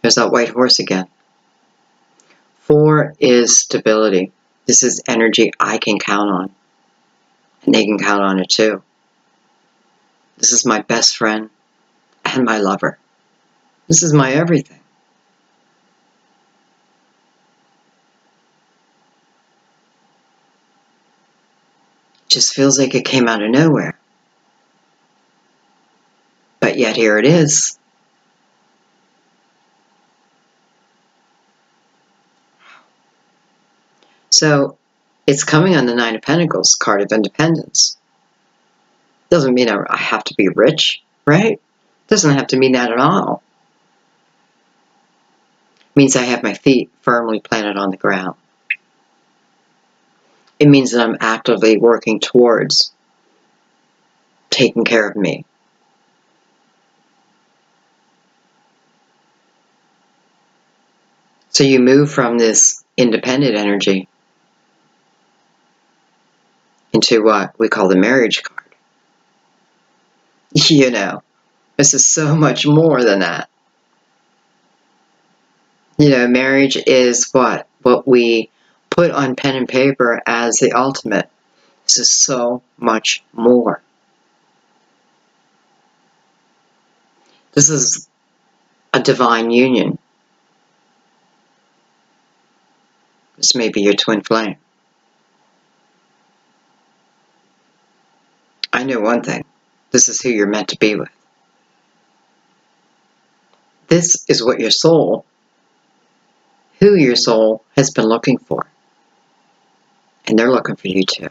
There's that white horse again. Four is stability. This is energy I can count on. And they can count on it too. This is my best friend and my lover. This is my everything. It just feels like it came out of nowhere. But yet here it is. So it's coming on the Nine of Pentacles, card of independence. Doesn't mean I have to be rich, right? Doesn't have to mean that at all. It means I have my feet firmly planted on the ground. It means that I'm actively working towards taking care of me. So you move from this independent energy into what we call the marriage card. You know, this is so much more than that. You know, marriage is what we put on pen and paper as the ultimate. This is so much more. This is a divine union. This may be your twin flame. I know one thing. This is who you're meant to be with. This is what who your soul has been looking for. And they're looking for you too.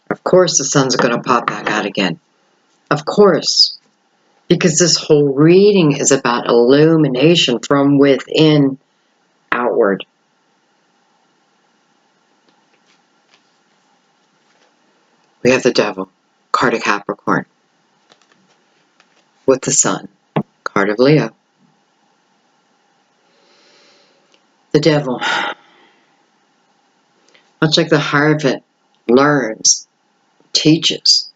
Of course the sun's going to pop back out again. Of course. Because this whole reading is about illumination from within outward. We have the devil, card of Capricorn, with the sun, card of Leo. The devil, much like the Hierophant, learns, teaches.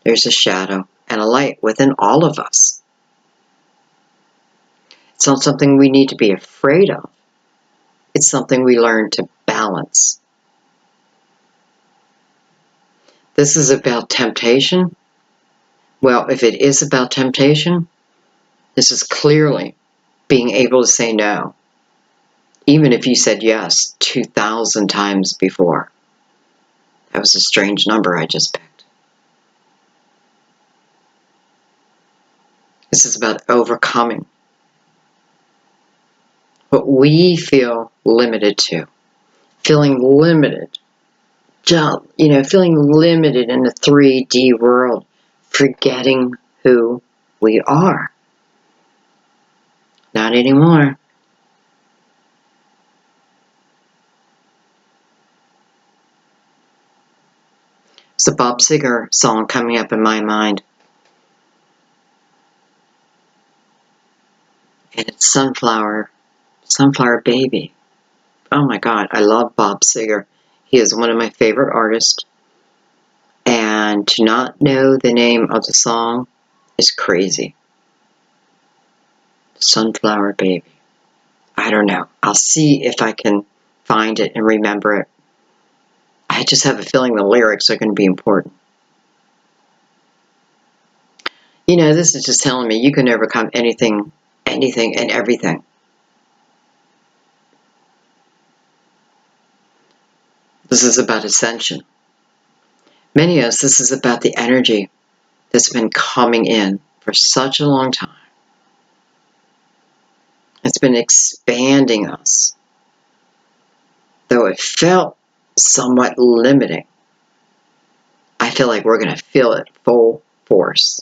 There's a shadow and a light within all of us. It's not something we need to be afraid of. It's something we learn to balance. This is about temptation. Well, if it is about temptation, this is clearly being able to say no, even if you said yes 2,000 times before. That was a strange number I just picked. This is about overcoming what we feel limited to. Feeling limited. Feeling limited in the 3D world. Forgetting who we are. Not anymore. It's a Bob Seger song coming up in my mind. And it's Sunflower Baby. Oh my God, I love Bob Seger. He is one of my favorite artists. And to not know the name of the song is crazy. Sunflower Baby. I don't know. I'll see if I can find it and remember it. I just have a feeling the lyrics are going to be important. This is just telling me you can overcome anything, and everything. This is about ascension. Many of us, this is about the energy that's been coming in for such a long time. It's been expanding us. Though it felt somewhat limiting, I feel like we're going to feel it full force.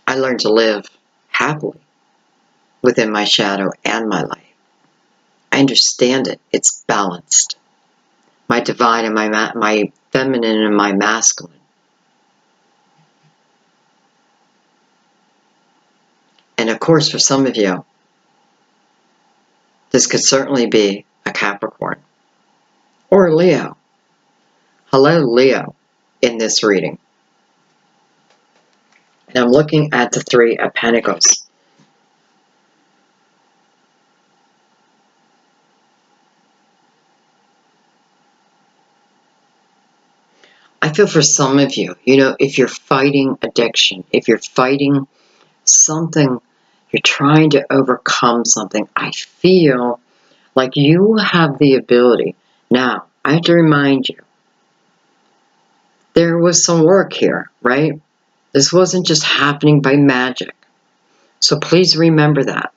I learned to live happily within my shadow and my light. I understand it. It's balanced. My divine and my feminine and my masculine. And of course, for some of you, this could certainly be a Capricorn or a Leo. Hello, Leo, in this reading. And I'm looking at the Three of Pentacles. I feel for some of you, if you're fighting addiction, if you're fighting something, you're trying to overcome something, I feel like you have the ability. Now, I have to remind you, there was some work here, right? This wasn't just happening by magic. So please remember that.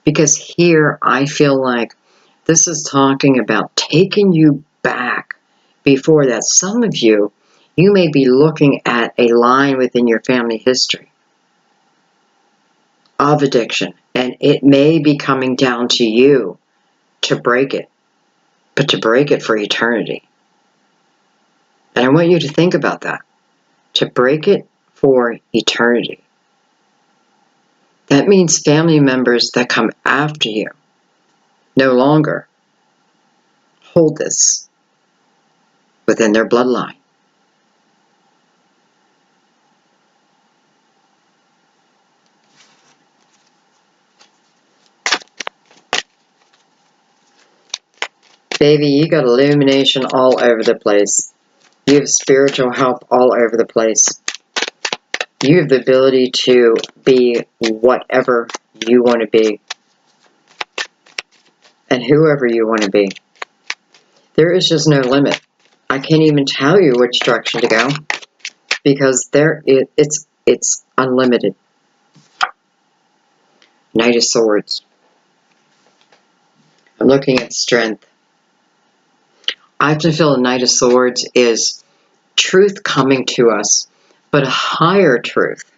Because here I feel like this is talking about taking you back before that. Some of you may be looking at a line within your family history of addiction, and it may be coming down to you to break it, but to break it for eternity. And I want you to think about that. To break it for eternity. That means family members that come after you no longer hold this within their bloodline. Baby, you got illumination all over the place. You have spiritual help all over the place. You have the ability to be whatever you want to be. And whoever you want to be. There is just no limit. I can't even tell you which direction to go. Because it's unlimited. Knight of Swords. I'm looking at strength. I have to feel the Knight of Swords is truth coming to us, but a higher truth.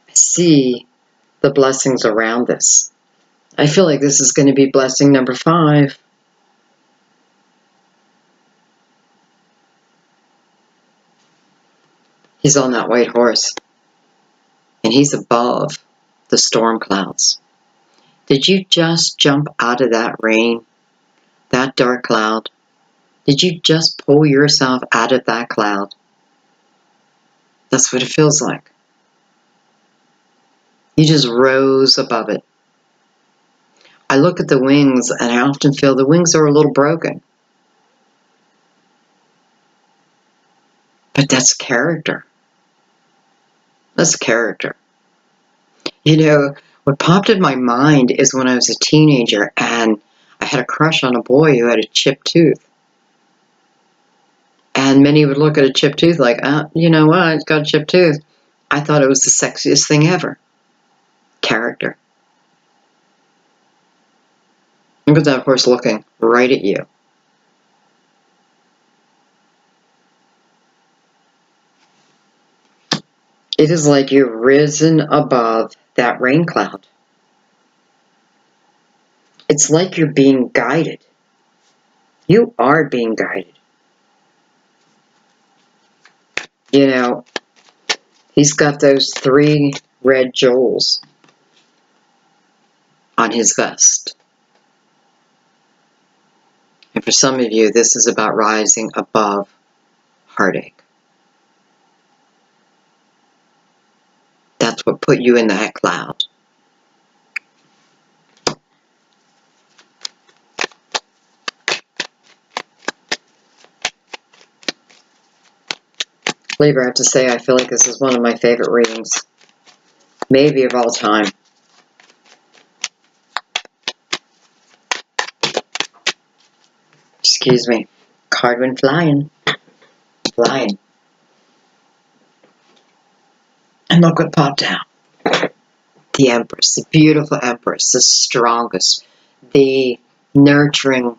I see the blessings around this. I feel like this is going to be blessing number 5. He's on that white horse, and he's above the storm clouds. Did you just jump out of that rain, that dark cloud? Did you just pull yourself out of that cloud? That's what it feels like. You just rose above it. I look at the wings, and I often feel the wings are a little broken. But that's character. That's character. You know, what popped in my mind is when I was a teenager and I had a crush on a boy who had a chipped tooth. And many would look at a chipped tooth like, you know what, it's got a chipped tooth. I thought it was the sexiest thing ever. Character. Look at that horse looking right at you. It is like you've risen above that rain cloud. It's like you're being guided. You are being guided. You know, he's got those 3 red jewels on his vest. And for some of you, this is about rising above heartache. That's what put you in that cloud. Libra, I have to say, I feel like this is one of my favorite readings. Maybe of all time. Excuse me. Card went flying. Flying. And look what popped out. The Empress. The beautiful Empress. The strongest. The nurturing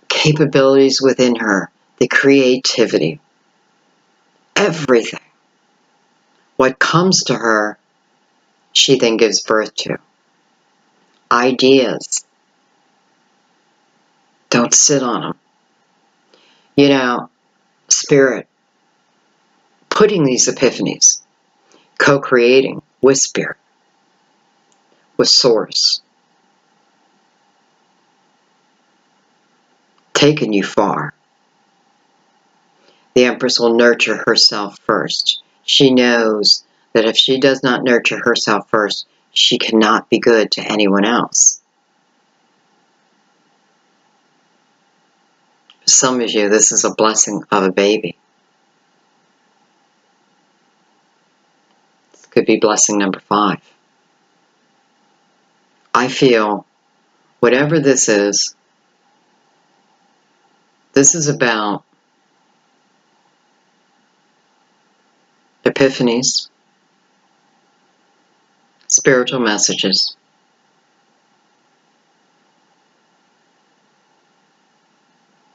capabilities within her. The creativity. Everything. What comes to her, she then gives birth to. Ideas. Don't sit on them. You know, Spirit, putting these epiphanies, co-creating with Spirit, with Source, taking you far. The Empress will nurture herself first. She knows that if she does not nurture herself first, she cannot be good to anyone else. For some of you, this is a blessing of a baby. This could be blessing number 5. I feel whatever this is about epiphanies, spiritual messages,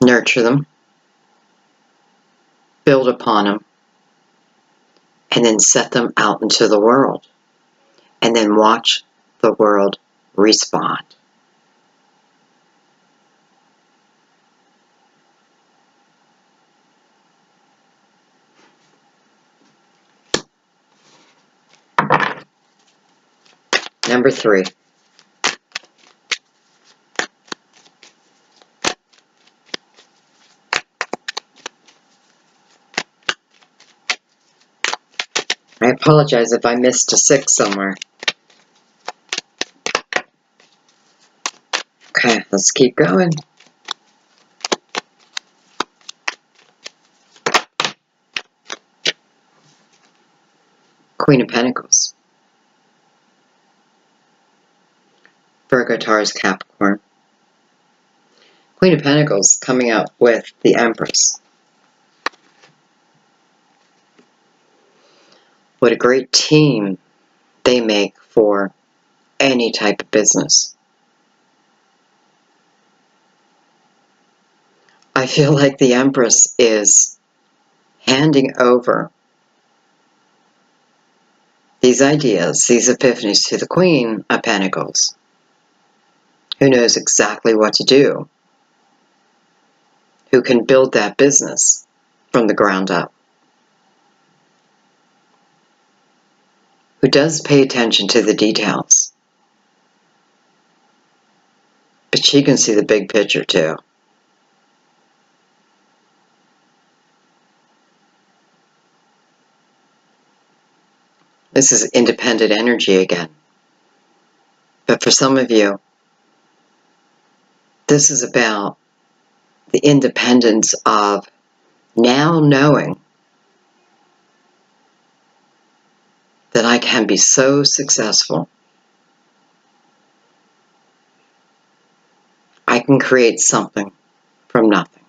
nurture them, build upon them, and then set them out into the world, and then watch the world respond. Number 3. I apologize if I missed a 6 somewhere. Okay, let's keep going. Queen of Pentacles. Virgo, Taurus, Capricorn. Queen of Pentacles coming out with the Empress. What a great team they make for any type of business. I feel like the Empress is handing over these ideas, these epiphanies to the Queen of Pentacles, who knows exactly what to do, who can build that business from the ground up. who does pay attention to the details. But she can see the big picture too. This is independent energy again. But for some of you, this is about the independence of now knowing that I can be so successful. I can create something from nothing.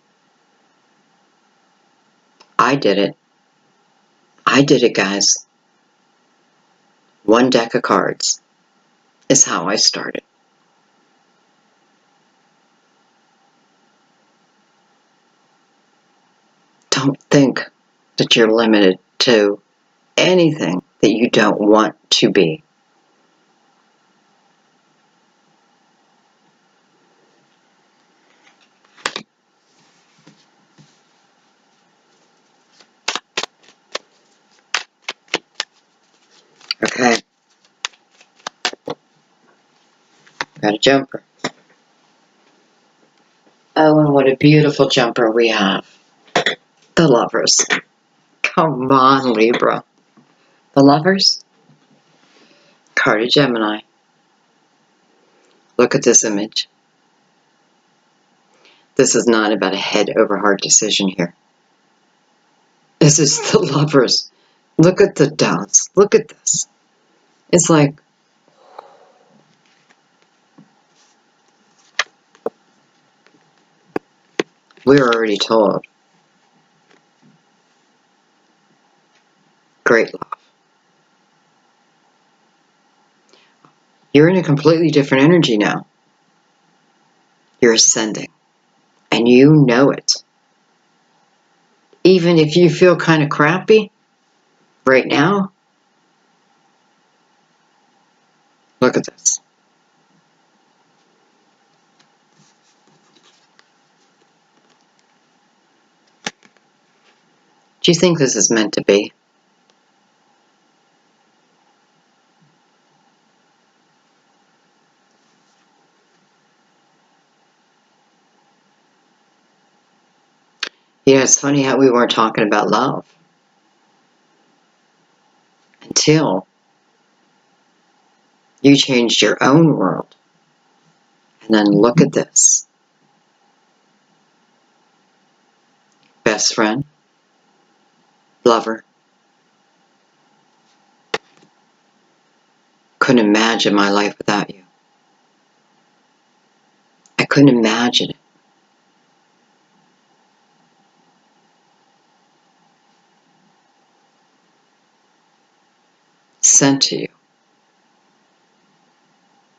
I did it. I did it, guys. One deck of cards is how I started. Don't think that you're limited to anything that you don't want to be. Okay. Got a jumper. Oh, and what a beautiful jumper we have. The Lovers. Come on, Libra. The Lovers. Card of Gemini. Look at this image. This is not about a head over heart decision here. This is the Lovers. Look at the dots. Look at this. It's like, we're already told. Great love. You're in a completely different energy now. You're ascending. And you know it. Even if you feel kind of crappy right now, look at this. Do you think this is meant to be? You know, it's funny how we weren't talking about love until you changed your own world. And then look at this. Best friend, lover. Couldn't imagine my life without you. I couldn't imagine it. Sent to you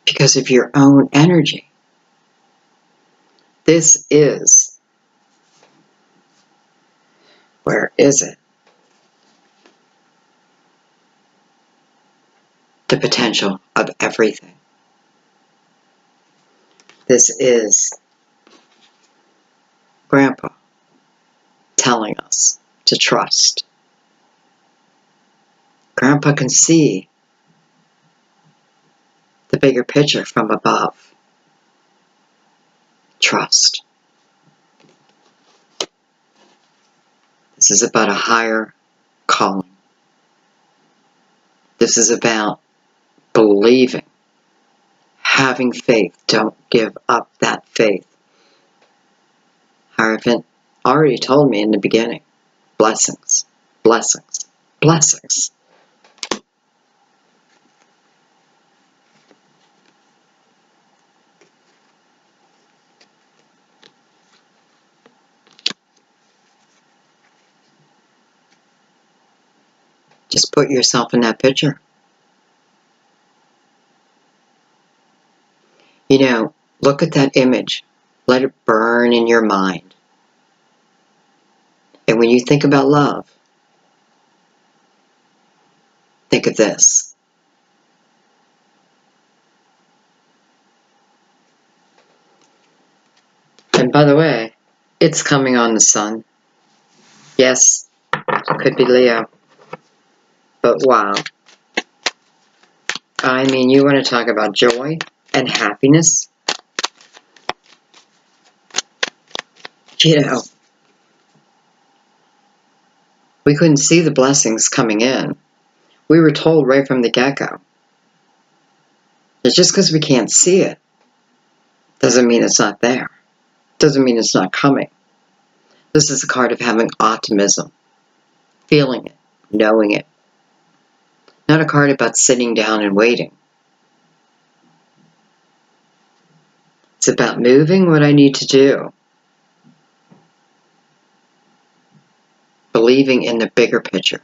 because of your own energy. This is, where is it? The potential of everything. This is Grandpa telling us to trust. Grandpa can see the bigger picture from above. Trust. This is about a higher calling. This is about believing, having faith. Don't give up that faith. Hierophant already told me in the beginning, blessings, blessings, blessings. Just put yourself in that picture. You know, look at that image. Let it burn in your mind. And when you think about love, think of this. And by the way, it's coming on the sun. Yes, it could be Leo. But wow. I mean, you want to talk about joy and happiness? You know, we couldn't see the blessings coming in. We were told right from the get-go. It's just because we can't see it doesn't mean it's not there. Doesn't mean it's not coming. This is a card of having optimism, feeling it, knowing it. Not a card about sitting down and waiting. It's about moving what I need to do. Believing in the bigger picture.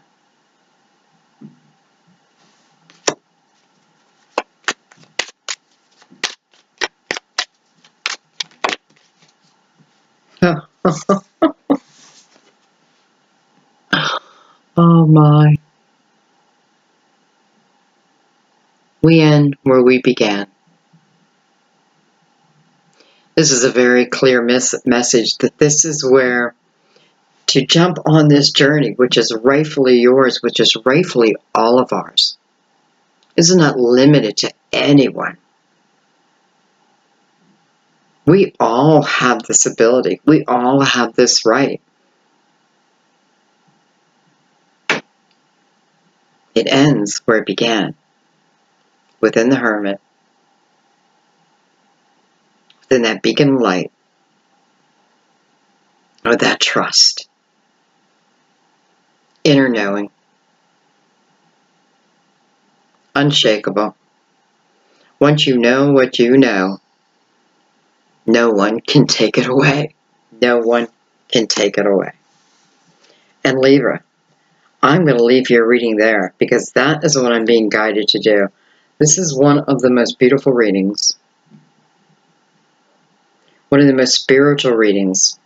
Oh my. We end where we began. This is a very clear message that this is where to jump on this journey, which is rightfully yours, which is rightfully all of ours. This is not limited to anyone. We all have this ability. We all have this right. It ends where it began, within the hermit, within that beacon of light, or that trust, inner knowing, unshakable. Once you know what you know, no one can take it away. No one can take it away. And Libra, I'm going to leave your reading there because that is what I'm being guided to do. This is one of the most beautiful readings. One of the most spiritual readings.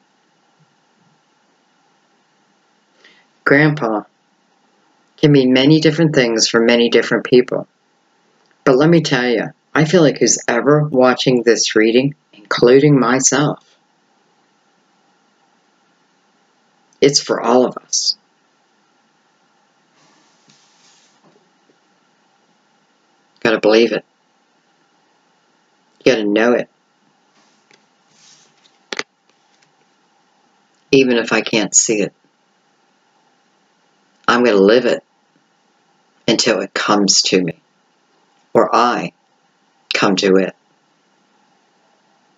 Grandpa can mean many different things for many different people. But let me tell you, I feel like who's ever watching this reading, including myself, it's for all of us. Gotta believe it. You gotta know it. Even if I can't see it. I'm gonna live it until it comes to me. Or I come to it.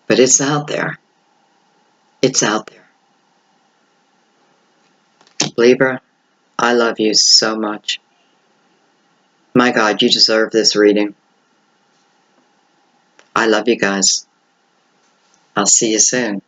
But it's out there. It's out there. Libra, I love you so much. My God, you deserve this reading. I love you guys. I'll see you soon.